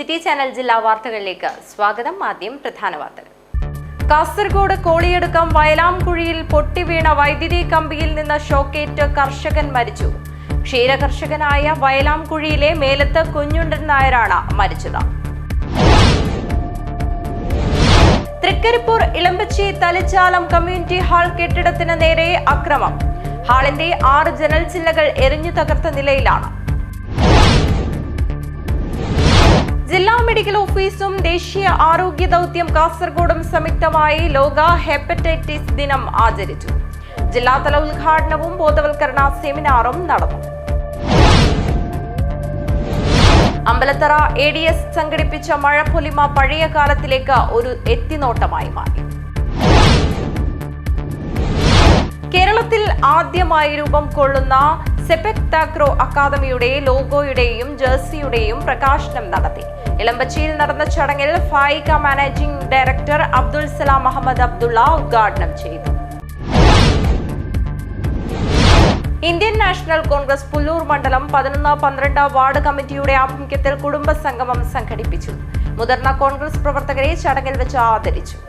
City channel ജില്ലാ വാർത്തകളിലേക്ക് സ്വാഗതം. ആദ്യം പ്രധാന വാർത്തകൾ. കാസർഗോഡ് കോളിയടുക്കം വയലാംകുഴിയിൽ പൊട്ടിവീണ വൈദ്യുതി കമ്പിയിൽ നിന്ന് ഷോക്കേറ്റ് കർഷകൻ മരിച്ചു. ക്ഷീരകർഷകനായ വയലാംകുഴിയിലെ മേലത്ത് കുഞ്ഞുണ്ടൻ നായരാണ് മരിച്ചത്. തൃക്കരിപ്പൂർ ഇളമ്പച്ചി തലിച്ചാലം കമ്മ്യൂണിറ്റി ഹാൾ കെട്ടിടത്തിന് നേരെ അക്രമം. ഹാളിന്റെ 6 ജനൽ ചില്ലകൾ എറിഞ്ഞു തകർത്ത നിലയിലാണ്. ജില്ലാ മെഡിക്കൽ ഓഫീസും ദേശീയ ആരോഗ്യ ദൗത്യം കാസർഗോഡും സംയുക്തമായി ലോക ഹെപ്പറ്റൈറ്റിസ് ദിനം ആചരിച്ചു. ജില്ലാതല ഉദ്ഘാടനവും ബോധവൽക്കരണ സെമിനാറും നടന്നു. അമ്പലത്തറ ADS സംഘടിപ്പിച്ച മഴപ്പൊലിമ പഴയ കാലത്തിലേക്ക് ഒരു എത്തിനോട്ടമായി മാറി. കേരളത്തിൽ ആദ്യമായി രൂപം കൊള്ളുന്ന സെപെക് താക്രോ അക്കാദമിയുടെ ലോഗോയുടെയും ജേഴ്സിയുടെയും പ്രകാശനം നടത്തി. ഇളമ്പച്ചിയിൽ നടന്ന ചടങ്ങിൽ ഫായിക മാനേജിംഗ് ഡയറക്ടർ അബ്ദുൽ സലാം അഹമ്മദ് അബ്ദുള്ള ഉദ്ഘാടനം ചെയ്തു. ഇന്ത്യൻ നാഷണൽ കോൺഗ്രസ് പുല്ലൂർ മണ്ഡലം 11-12 വാർഡ് കമ്മിറ്റിയുടെ ആഭിമുഖ്യത്തിൽ കുടുംബ സംഗമം സംഘടിപ്പിച്ചു. മുതിർന്ന കോൺഗ്രസ് പ്രവർത്തകരെ ചടങ്ങിൽ വെച്ച് ആദരിച്ചു.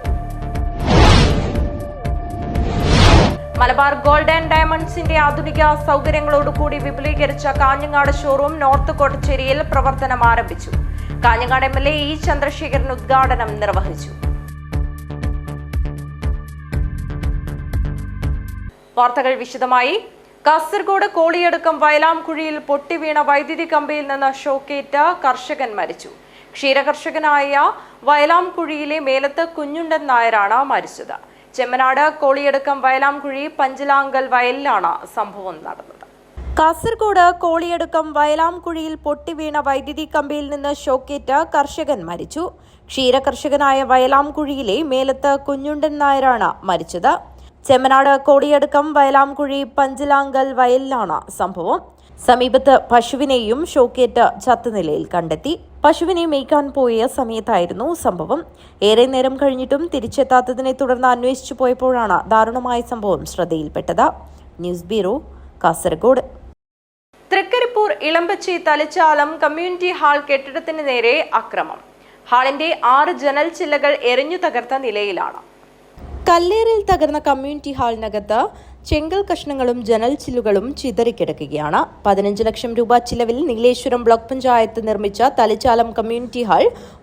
മലബാർ ഗോൾഡ് ആൻഡ് ഡയമണ്ട്സിന്റെ ആധുനിക സൗകര്യങ്ങളോടുകൂടി വിപുലീകരിച്ച കാഞ്ഞങ്ങാട് ഷോറൂം നോർത്ത് കോട്ടച്ചേരിയിൽ പ്രവർത്തനം ആരംഭിച്ചു. കാഞ്ഞങ്ങാട് MLA E ചന്ദ്രശേഖരൻ ഉദ്ഘാടനം നിർവഹിച്ചു. വാർത്തകൾ വിശദമായി. കാസർഗോഡ് കോളിയടുക്കം വയലാംകുഴിയിൽ പൊട്ടിവീണ വൈദ്യുതി കമ്പിയിൽ നിന്ന് ഷോക്കേറ്റ് കർഷകൻ മരിച്ചു. ക്ഷീരകർഷകനായ വയലാംകുഴിയിലെ മേലത്ത് കുഞ്ഞുണ്ടൻ നായരാണ് മരിച്ചത്. ചെമ്മനാട് കോളിയടുക്കം വയലാംകുഴി പഞ്ചലാങ്കൽ വയലിലാണ് സംഭവം നടന്നത്. കാസർഗോഡ് കോളിയടുക്കം വയലാംകുഴിയിൽ പൊട്ടിവീണ വൈദ്യുതി കമ്പിയിൽ നിന്ന് ഷോക്കേറ്റ് കർഷകൻ മരിച്ചു. ക്ഷീരകർഷകനായ വയലാംകുഴിയിലെ മേലത്ത് കുഞ്ഞുണ്ടൻ നായരാണ് മരിച്ചത്. ചെമ്മനാട് കോളിയടുക്കം വയലാംകുഴി പഞ്ചലാങ്കൽ വയലിലാണ് സംഭവം. സമീപത്ത് പശുവിനെയും ഷോക്കേറ്റ് ചത്തനിലയിൽ കണ്ടെത്തി. പശുവിനെ മേയ്ക്കാൻ പോയ സമയത്തായിരുന്നു സംഭവം. ഏറെ നേരം കഴിഞ്ഞിട്ടും തിരിച്ചെത്താത്തതിനെ തുടർന്ന് അന്വേഷിച്ചു പോയപ്പോഴാണ് ദാരുണമായ സംഭവം ശ്രദ്ധയിൽപ്പെട്ടത്. News bureau, Kasaragod. Trikaripur Elambachi Thalichalam community hall കെട്ടിടത്തിന് നേരെ അക്രമം. ഹാളിന്റെ 6 ജനൽ ചില്ലകൾ എറിഞ്ഞു തകർത്ത നിലയിലാണ്. കല്ലേറിൽ തകർന്ന കമ്മ്യൂണിറ്റി ഹാളിനകത്ത് ചെങ്കൽ കഷ്ണങ്ങളും ജനൽ ചില്ലുകളും ചിതറിക്കിടക്കുകയാണ്. 15 ലക്ഷം രൂപ ചിലവിൽ നീലേശ്വരം ബ്ലോക്ക് പഞ്ചായത്ത് നിർമ്മിച്ച തലിച്ചാലം കമ്മ്യൂണിറ്റി ഹാൾ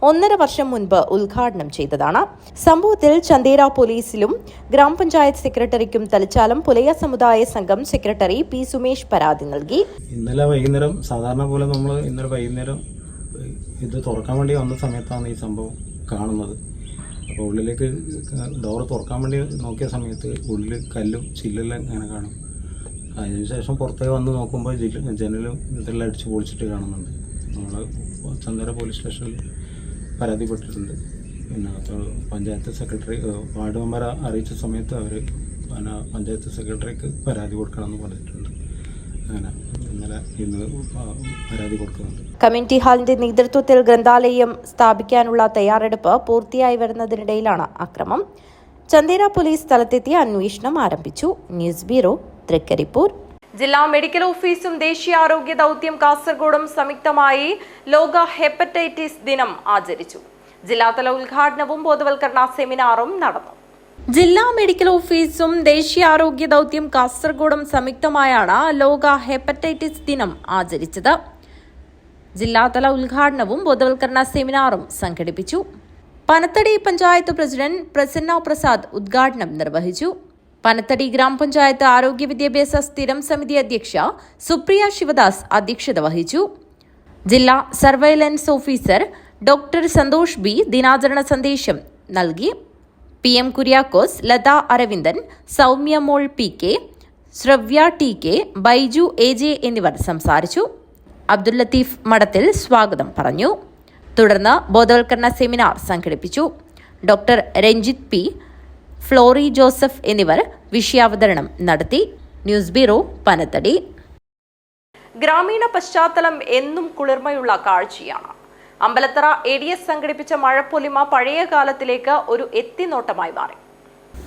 1.5 വർഷം മുൻപ് ഉദ്ഘാടനം ചെയ്തതാണ്. സംഭവത്തിൽ ചന്തേര പോലീസിലും ഗ്രാമപഞ്ചായത്ത് സെക്രട്ടറിക്കും തലിച്ചാലം പുലയ സമുദായ സംഘം സെക്രട്ടറി P സുമേഷ് പരാതി നൽകി. ഇന്നലെ വൈകുന്നേരം സാധാരണ പോലെ നമ്മൾ ഇന്നലെ വൈകുന്നേരം ഇത് തുറക്കാൻ വേണ്ടി വന്ന സമയത്താണ് ഈ സംഭവം കാണുന്നത്. അപ്പോൾ ഉള്ളിലേക്ക് ഡോറ് തുറക്കാൻ വേണ്ടി നോക്കിയ സമയത്ത് ഉള്ളിൽ കല്ലും ചില്ലെല്ലാം ഇങ്ങനെ കാണും. അതിനുശേഷം പുറത്തേക്ക് വന്ന് നോക്കുമ്പോൾ ജനലും ഇതെല്ലാം അടിച്ച് പൊളിച്ചിട്ട് കാണുന്നുണ്ട്. നമ്മൾ ചന്ദന പോലീസ് സ്റ്റേഷനിൽ പരാതിപ്പെട്ടിട്ടുണ്ട്. പിന്നെ പഞ്ചായത്ത് സെക്രട്ടറി വാർഡ് മെമ്പറെ അറിയിച്ച സമയത്ത് അവർ പിന്നെ പഞ്ചായത്ത് സെക്രട്ടറിക്ക് പരാതി കൊടുക്കണമെന്ന് പറഞ്ഞിട്ടുണ്ട്. അങ്ങനെ ഇന്ന് പരാതി കൊടുക്കുന്നുണ്ട്. കമ്മ്യൂണിറ്റി ഹാളിന്റെ നേതൃത്വത്തിൽ ഗ്രന്ഥാലയം സ്ഥാപിക്കാനുള്ള തയ്യാറെടുപ്പ് പൂർത്തിയായി വരുന്നതിനിടയിലാണ് അക്രമം. ചന്തേര പോലീസ് സ്ഥലത്തെത്തി അന്വേഷണം ആരംഭിച്ചു. News bureau, Thrikaripur. ജില്ലാ മെഡിക്കൽ ഓഫീസും ദേശീയ ആരോഗ്യ ദൗത്യം കാസർഗോഡും സംയുക്തമായി ലോക ഹെപ്പറ്റൈറ്റിസ് ദിനം ആചരിച്ചു. ജില്ലാതല ഉദ്ഘാടനവും ബോധവൽക്കരണ സെമിനാറും നടന്നു. ജില്ലാ മെഡിക്കൽ ഓഫീസും ദേശീയ ആരോഗ്യ ദൗത്യം കാസർഗോഡും സംയുക്തമായാണ് ലോക ഹെപ്പറ്റൈറ്റിസ് ദിനം ആചരിച്ചത്. ജില്ലാതല ഉദ്ഘാടനവും ബോധവൽക്കരണ സെമിനാറും സംഘടിപ്പിച്ചു. പനത്തടി പഞ്ചായത്ത് പ്രസിഡന്റ് പ്രസന്ന പ്രസാദ് ഉദ്ഘാടനം നിർവഹിച്ചു. പനത്തടി ഗ്രാമപഞ്ചായത്ത് ആരോഗ്യ വിദ്യാഭ്യാസ സ്ഥിരം സമിതി അധ്യക്ഷ സുപ്രിയ ശിവദാസ് അധ്യക്ഷത വഹിച്ചു. ജില്ലാ surveillance officer doctor Santhosh B ദിനാചരണ സന്ദേശം നൽകി. PM കുര്യാക്കോസ്, ലത അരവിന്ദൻ, സൗമ്യ മോൾ PK, ശ്രവ്യ TK, ബൈജു AJ എന്നിവർ സംസാരിച്ചു. അബ്ദുൽ ലത്തീഫ് മഠത്തിൽ സ്വാഗതം പറഞ്ഞു. തുടർന്ന് ബോധവൽക്കരണ സെമിനാർ സംഘടിപ്പിച്ചു. Doctor Ranjith P, Flory Joseph എന്നിവർ വിഷയാവതരണം നടത്തി. News bureau, Panathady. ഗ്രാമീണ പശ്ചാത്തലം എന്നും കുളിർമയുള്ള കാഴ്ചയാണ്. അമ്പലത്തറ ADS സംഘടിപ്പിച്ച മഴപ്പൊലിമ പഴയ കാലത്തിലേക്ക് ഒരു എത്തിനോട്ടമായി മാറി.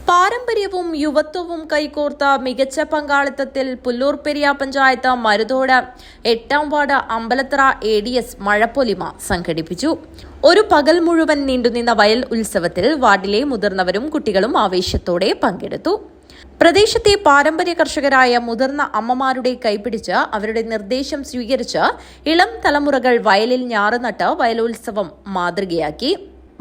പാരമ്പര്യവും യുവത്വവും കൈകോർത്ത മികച്ച പങ്കാളിത്തത്തിൽ പുല്ലൂർ പെരിയ പഞ്ചായത്ത് മരുതോട് 8ാം വാർഡ് അമ്പലത്തറ ADS മഴപ്പൊലിമ സംഘടിപ്പിച്ചു. ഒരു പകൽ മുഴുവൻ നീണ്ടുനിന്ന വയൽ ഉത്സവത്തിൽ വാർഡിലെ മുതിർന്നവരും കുട്ടികളും ആവേശത്തോടെ പങ്കെടുത്തു. പ്രദേശത്തെ പാരമ്പര്യ കർഷകരായ മുതിർന്ന അമ്മമാരുടെ കൈപിടിച്ച് അവരുടെ നിർദ്ദേശം സ്വീകരിച്ച് ഇളം തലമുറകൾ വയലിൽ ഞാറുനട്ട് വയലോത്സവം മാതൃകയാക്കി.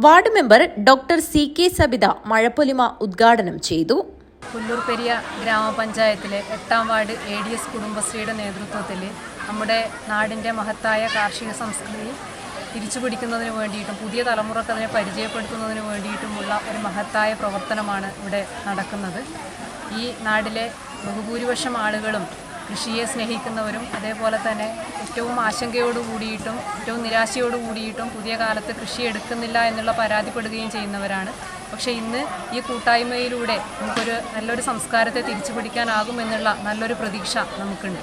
Ward member doctor CK Sabitha Mazhapolima ഉദ്ഘാടനം ചെയ്തു. പുല്ലൂർ പെരിയ ഗ്രാമപഞ്ചായത്തിലെ 8ാം വാർഡ് ADS കുടുംബശ്രീയുടെ നേതൃത്വത്തിൽ നമ്മുടെ നാടിൻ്റെ മഹത്തായ കാർഷിക സംസ്കൃതി തിരിച്ചുപിടിക്കുന്നതിന് വേണ്ടിയിട്ടും പുതിയ തലമുറക്ക് അതിനെ പരിചയപ്പെടുത്തുന്നതിന് വേണ്ടിയിട്ടുമുള്ള ഒരു മഹത്തായ പ്രവർത്തനമാണ് ഇവിടെ നടക്കുന്നത്. ഈ നാട്ടിലെ ബഹുഭൂരിപക്ഷം ആളുകളും കൃഷിയെ സ്നേഹിക്കുന്നവരും അതേപോലെ തന്നെ ഏറ്റവും ആശങ്കയോടുകൂടിയിട്ടും ഏറ്റവും നിരാശയോടുകൂടിയിട്ടും പുതിയ കാലത്ത് കൃഷി എടുക്കുന്നില്ല എന്നുള്ള പരാതിപ്പെടുകയും ചെയ്യുന്നവരാണ്. പക്ഷേ ഇന്ന് ഈ കൂട്ടായ്മയിലൂടെ നമുക്കൊരു നല്ലൊരു സംസ്കാരത്തെ തിരിച്ചു പിടിക്കാനാകുമെന്നുള്ള നല്ലൊരു പ്രതീക്ഷ നമുക്കുണ്ട്.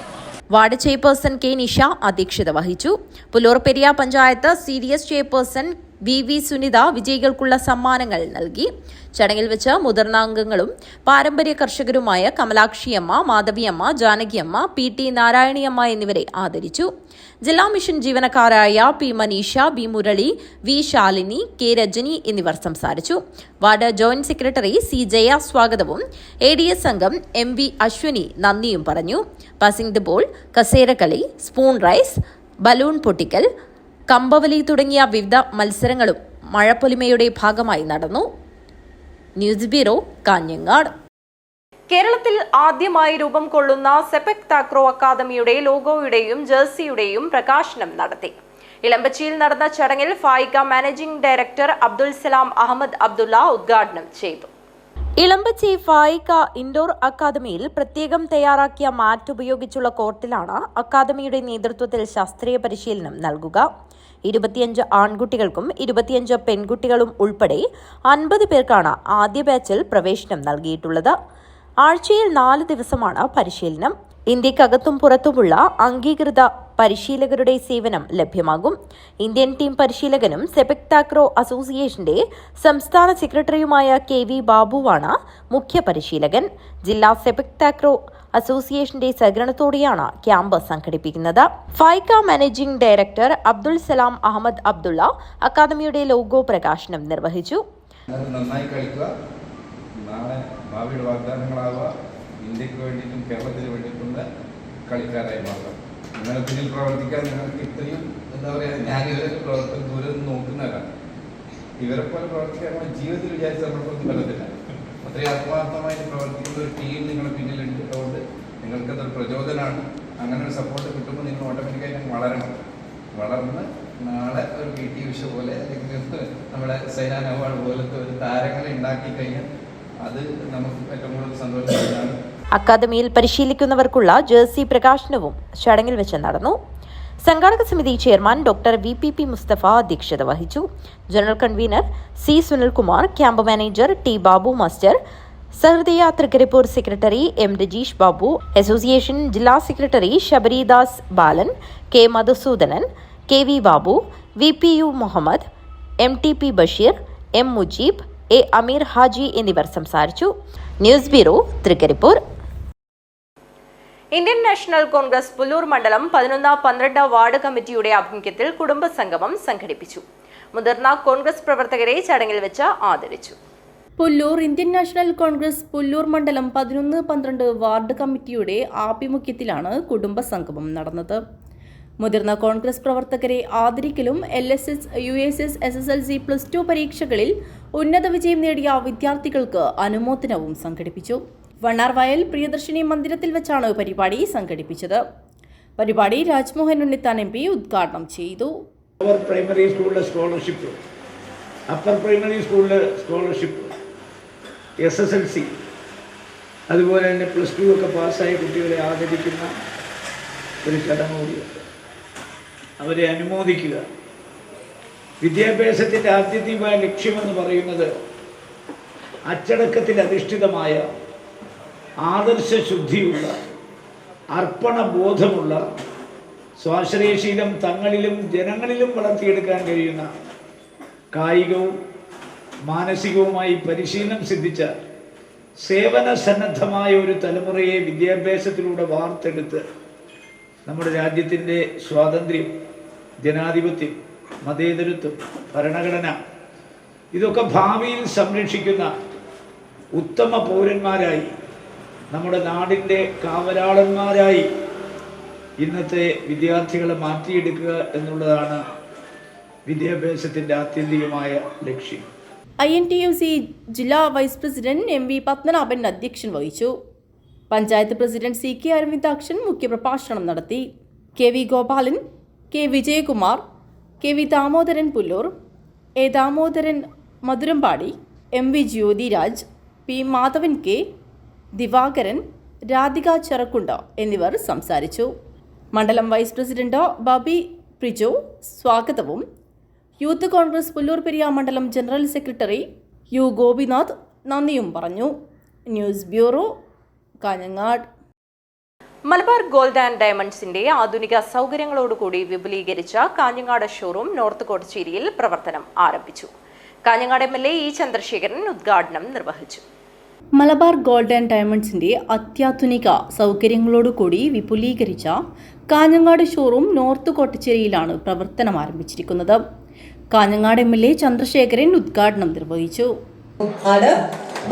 Ward chairperson K. നിഷ അധ്യക്ഷത വഹിച്ചു. Pullur Periya panchayat CDS chairperson VV Sunitha വിജയികൾക്കുള്ള സമ്മാനങ്ങൾ നൽകി. ചടങ്ങിൽ വെച്ച് മുതിർന്ന അംഗങ്ങളും പാരമ്പര്യ കർഷകരുമായ കമലാക്ഷിയമ്മ, മാധവിയമ്മ, ജാനകിയമ്മ, PT നാരായണിയമ്മ എന്നിവരെ ആദരിച്ചു. ജില്ലാ മിഷൻ ജീവനക്കാരായ P. Maneesha, B. Murali, V. Shalini, K. Rajani എന്നിവർ സംസാരിച്ചു. Ward joint secretary C. Jaya സ്വാഗതവും ADS അംഗം MV അശ്വിനി നന്ദിയും പറഞ്ഞു. പാസിംഗ് ദി ബോൾ, കസേരകളി, സ്പൂൺ റൈസ്, ബലൂൺ പൊട്ടിക്കൽ, കമ്പവലി തുടങ്ങിയ വിവിധ മത്സരങ്ങളും മഴപ്പൊലിമയുടെ ഭാഗമായി നടന്നു. News bureau, Kanhangad. കേരളത്തിൽ ആദ്യമായി രൂപം കൊള്ളുന്ന സെപക് താക്രോ അക്കാദമിയുടെ ലോഗോയുടെയും ജേഴ്സിയുടെയും പ്രകാശനം നടത്തി. ഇളമ്പച്ചിയിൽ നടന്ന ചടങ്ങിൽ ഫായിക മാനേജിംഗ് ഡയറക്ടർ അബ്ദുൽ സലാം അഹമ്മദ് അബ്ദുള്ള ഉദ്ഘാടനം ചെയ്തു. ഇളമ്പച്ചി ഫായിക ഇൻഡോർ അക്കാദമിയിൽ പ്രത്യേകം തയ്യാറാക്കിയ മാറ്റ് ഉപയോഗിച്ചുള്ള കോർട്ടിലാണ് അക്കാദമിയുടെ നേതൃത്വത്തിൽ ശാസ്ത്രീയ പരിശീലനം നൽകുക. 25 ആൺകുട്ടികൾക്കും 25 പെൺകുട്ടികളും ഉൾപ്പെടെ 50 പേർക്കാണ് ആദ്യ ബാച്ചിൽ പ്രവേശനം നൽകിയിട്ടുള്ളത്. ആഴ്ചയിൽ 4 ദിവസമാണ് പരിശീലനം. ഇന്ത്യക്കകത്തും പുറത്തുമുള്ള അംഗീകൃത പരിശീലകരുടെ സേവനം ലഭ്യമാകും. ഇന്ത്യൻ ടീം പരിശീലകനും സെപക് താക്രോ അസോസിയേഷന്റെ സംസ്ഥാന സെക്രട്ടറിയുമായ KV ബാബുവാണ് മുഖ്യ പരിശീലകൻ. ജില്ലാ സെപക് താക്രോ അസോസിയേഷന്റെ സഹകരണത്തോടെയാണ് ക്യാമ്പ് സംഘടിപ്പിക്കുന്നത്. ഫായിക മാനേജിംഗ് ഡയറക്ടർ അബ്ദുൽ സലാം അഹമ്മദ് അബ്ദുള്ള അക്കാദമിയുടെ ലോഗോ പ്രകാശനം നിർവഹിച്ചു. നന്നായി കളിക്കുക, നാളെ ഭാവിയുടെ വാഗ്ദാനങ്ങളാവുക, ഇന്ത്യക്ക് വേണ്ടിയിട്ടും കേരളത്തിന് വേണ്ടിയിട്ടുള്ള കളിക്കാരായി മാറുക. നിങ്ങളെ പിന്നിൽ പ്രവർത്തിക്കാൻ നിങ്ങൾക്ക് ഇത്രയും എന്താ പറയുക, ഞാൻ ഇവരൊക്കെ പ്രവർത്തനം ദൂരെ നിന്ന് നോക്കുന്നവരാണ്. ഇവരെ പോലെ പ്രവർത്തിക്കാൻ നമ്മൾ ജീവിതത്തിൽ വിചാരിച്ച നമ്മൾക്കൊന്നും പറ്റത്തില്ല. അത്രയും ആത്മാർത്ഥമായിട്ട് പ്രവർത്തിക്കുന്ന ഒരു ടീം നിങ്ങളുടെ പിന്നിലുണ്ട്. അതുകൊണ്ട് നിങ്ങൾക്കതൊരു പ്രചോദനമാണ്. അങ്ങനെ ഒരു സപ്പോർട്ട് കിട്ടുമ്പോൾ നിങ്ങൾ ഓട്ടോമാറ്റിക്കായിട്ട് വളരണം. വളർന്ന് നാളെ ഒരു PT ഉഷ പോലെ അല്ലെങ്കിൽ നമ്മുടെ സൈന നെഹ്വാൾ പോലത്തെ ഒരു താരങ്ങളെ ഉണ്ടാക്കി കഴിഞ്ഞാൽ അത് നമുക്ക് ഏറ്റവും കൂടുതൽ സന്തോഷമാണ്. അക്കാദമിയിൽ പരിശീലിക്കുന്നവർക്കുള്ള ജേഴ്സി പ്രകാശനവും ചടങ്ങിൽ വെച്ച് നടന്നു. സംഘാടക സമിതി ചെയർമാൻ ഡോക്ടർ VPP മുസ്തഫ അധ്യക്ഷത വഹിച്ചു. General convener C. Sunilkumar, camp manager T. Babu master, Sahrudaya Trikaripur secretary M. Rajeesh Babu, association ജില്ലാ സെക്രട്ടറി Sabaridas Balan, K. Madhusoodanan, KV Babu, VPU Muhammad, MTP Basheer, M. Mujeeb, A. Ameer Haji എന്നിവർ സംസാരിച്ചു. News bureau, Trikaripur. Indian national Congress Pullur മണ്ഡലം 11-12 വാർഡ് കമ്മിറ്റിയുടെ ആഭിമുഖ്യത്തിൽ കുടുംബസംഗമം സംഘടിപ്പിച്ചു. മുതിർന്ന കോൺഗ്രസ് പ്രവർത്തകരെ ചടങ്ങിൽ വെച്ച് ആദരിച്ചു. Pullur Indian national Congress Pullur മണ്ഡലം 11-12 വാർഡ് കമ്മിറ്റിയുടെ ആഭിമുഖ്യത്തിലാണ് കുടുംബസംഗമം നടന്നത്. മുതിർന്ന കോൺഗ്രസ് പ്രവർത്തകരെ ആദരിക്കലും LSS, USS, SSLC, +2 പരീക്ഷകളിൽ ഉന്നത വിജയം നേടിയ വിദ്യാർത്ഥികൾക്ക് അനുമോദനവും സംഘടിപ്പിച്ചു. വണ്ണാർവയൽ പ്രിയദർശിനി മന്ദിരത്തിൽ വെച്ചാണ് പരിപാടി സംഘടിപ്പിച്ചത്. പരിപാടി രാജ്മോഹൻ ഉണ്ണിത്താൻ MP ഉദ്ഘാടനം ചെയ്തു. പ്രൈമറി സ്കൂളിലെ സ്കോളർഷിപ്പ്, അപ്പർ പ്രൈമറി സ്കൂളിലെ സ്കോളർഷിപ്പ്, SSLC, അതുപോലെ തന്നെ +2 ഒക്കെ പാസ്സായ കുട്ടികളെ ആദരിക്കുന്ന ഒരു ചടങ്ങ് കൂടിയുണ്ട്. അവരെ അനുമോദിക്കുക. വിദ്യാഭ്യാസത്തിൻ്റെ ആത്യന്തികമായ ലക്ഷ്യമെന്ന് പറയുന്നത് അച്ചടക്കത്തിൽ അധിഷ്ഠിതമായ, ആദർശശുദ്ധിയുള്ള, അർപ്പണബോധമുള്ള, സ്വാശ്രയശീലം തങ്ങളിലും ജനങ്ങളിലും വളർത്തിയെടുക്കാൻ കഴിയുന്ന, കായികവും മാനസികവുമായി പരിശീലനം സിദ്ധിച്ച സേവന സന്നദ്ധമായ ഒരു തലമുറയെ വിദ്യാഭ്യാസത്തിലൂടെ വാർത്തെടുത്ത് നമ്മുടെ രാജ്യത്തിൻ്റെ സ്വാതന്ത്ര്യം, ജനാധിപത്യം, മതേതരത്വം, ഭരണഘടന ഇതൊക്കെ ഭാവിയിൽ സംരക്ഷിക്കുന്ന ഉത്തമ പൗരന്മാരായി, നമ്മുടെ നാടിൻ്റെ കാവലാളന്മാരായി ഇന്നത്തെ വിദ്യാർത്ഥികളെ മാറ്റിയെടുക്കുക എന്നുള്ളതാണ് വിദ്യാഭ്യാസത്തിൻ്റെ ആത്യന്തികമായ ലക്ഷ്യം. INTUC ജില്ലാ വൈസ് പ്രസിഡന്റ് MV പത്മനാഭൻ അധ്യക്ഷൻ വഹിച്ചു. പഞ്ചായത്ത് പ്രസിഡന്റ് CK അരവിന്ദാക്ഷൻ മുഖ്യപ്രഭാഷണം നടത്തി. KV Gopalan, K Vijayakumar, KV Damodaran Pullur, A Damodaran Madhurambadi, MV Jyothiraj, P Madhavan K, Divakaran, Radhika ചെറക്കുണ്ട എന്നിവർ സംസാരിച്ചു. മണ്ഡലം വൈസ് പ്രസിഡന്റ് ബബി പ്രിജോ സ്വാഗതവും യൂത്ത് കോൺഗ്രസ് പുല്ലൂർ പെരിയ മണ്ഡലം ജനറൽ സെക്രട്ടറി U ഗോപിനാഥ് നന്ദിയും പറഞ്ഞു. News bureau, Kanhangad. Malabar gold and ഡയമണ്ട്സിന്റെ ആധുനിക സൗകര്യങ്ങളോടുകൂടി വിപുലീകരിച്ച കാഞ്ഞങ്ങാട് ഷോറൂം നോർത്ത് കോട്ടച്ചേരിയിൽ പ്രവർത്തനം ആരംഭിച്ചു. കാഞ്ഞങ്ങാട് MLA E ചന്ദ്രശേഖരൻ ഉദ്ഘാടനം നിർവഹിച്ചു. മലബാർ ഗോൾഡ് ആൻഡ് ഡയമണ്ട്സിന്റെ അത്യാധുനിക സൗകര്യങ്ങളോടുകൂടി വിപുലീകരിച്ച കാഞ്ഞങ്ങാട് ഷോറൂം നോർത്ത് കോട്ടച്ചേരിയിലാണ് പ്രവർത്തനം ആരംഭിച്ചിരിക്കുന്നത്. കാഞ്ഞങ്ങാട് MLA ചന്ദ്രശേഖരൻ ഉദ്ഘാടനം നിർവഹിച്ചു.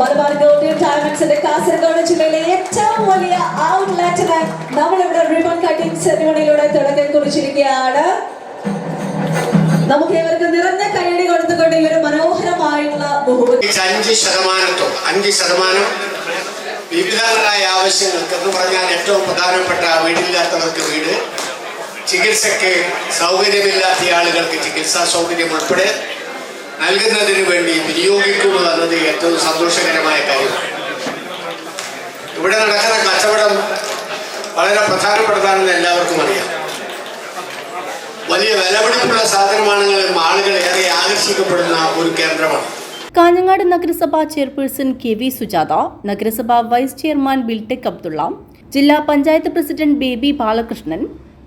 മലബാർ ഗോൾഡ് ആൻഡ് ഡയമണ്ട്സിന്റെ കാസർഗോഡ് ജില്ലയിലെ ഏറ്റവും വലിയ ഔട്ട്ലെറ്റിന് നമ്മളിവിടെ റിബൺ കട്ടിംഗ് സെറിമണിയിലൂടെ തുടക്കം കുറിച്ചിരിക്കുകയാണ്. നമുക്ക് ഇവർക്ക് നിറഞ്ഞ കൈയടി കൊടുത്തുകൊണ്ട് ഈ ഒരു മനോഹരമായിട്ടുള്ള 5% വിവിധങ്ങളായ ആവശ്യങ്ങൾക്ക് എന്ന് പറഞ്ഞാൽ ഏറ്റവും പ്രധാനപ്പെട്ട വീടില്ലാത്തവർക്ക് വീട്, ചികിത്സയ്ക്ക് സൗകര്യമില്ലാത്ത ആളുകൾക്ക് ചികിത്സാ സൗകര്യം ഉൾപ്പെടെ നൽകുന്നതിന് വേണ്ടി വിനിയോഗിക്കുന്നു എന്നത് ഏറ്റവും സന്തോഷകരമായ കാര്യമാണ്. ഇവിടെ നടക്കുന്ന കച്ചവടം വളരെ പ്രധാനപ്പെട്ടതാണെന്ന് എല്ലാവർക്കും അറിയാം. വലിയ വിലപിടിപ്പുള്ള സാധനമാണെങ്കിലും ആളുകൾ ഏറെ ആകർഷിക്കപ്പെടുന്ന ഒരു കേന്ദ്രമാണ്. കാഞ്ഞങ്ങാട് നഗരസഭാ ചെയർപേഴ്സൺ KV സുജാത, നഗരസഭാ വൈസ് ചെയർമാൻ ബിൽടെക് അബ്ദുള്ള, ജില്ലാ പഞ്ചായത്ത് പ്രസിഡന്റ് ബേബി ബാലകൃഷ്ണൻ,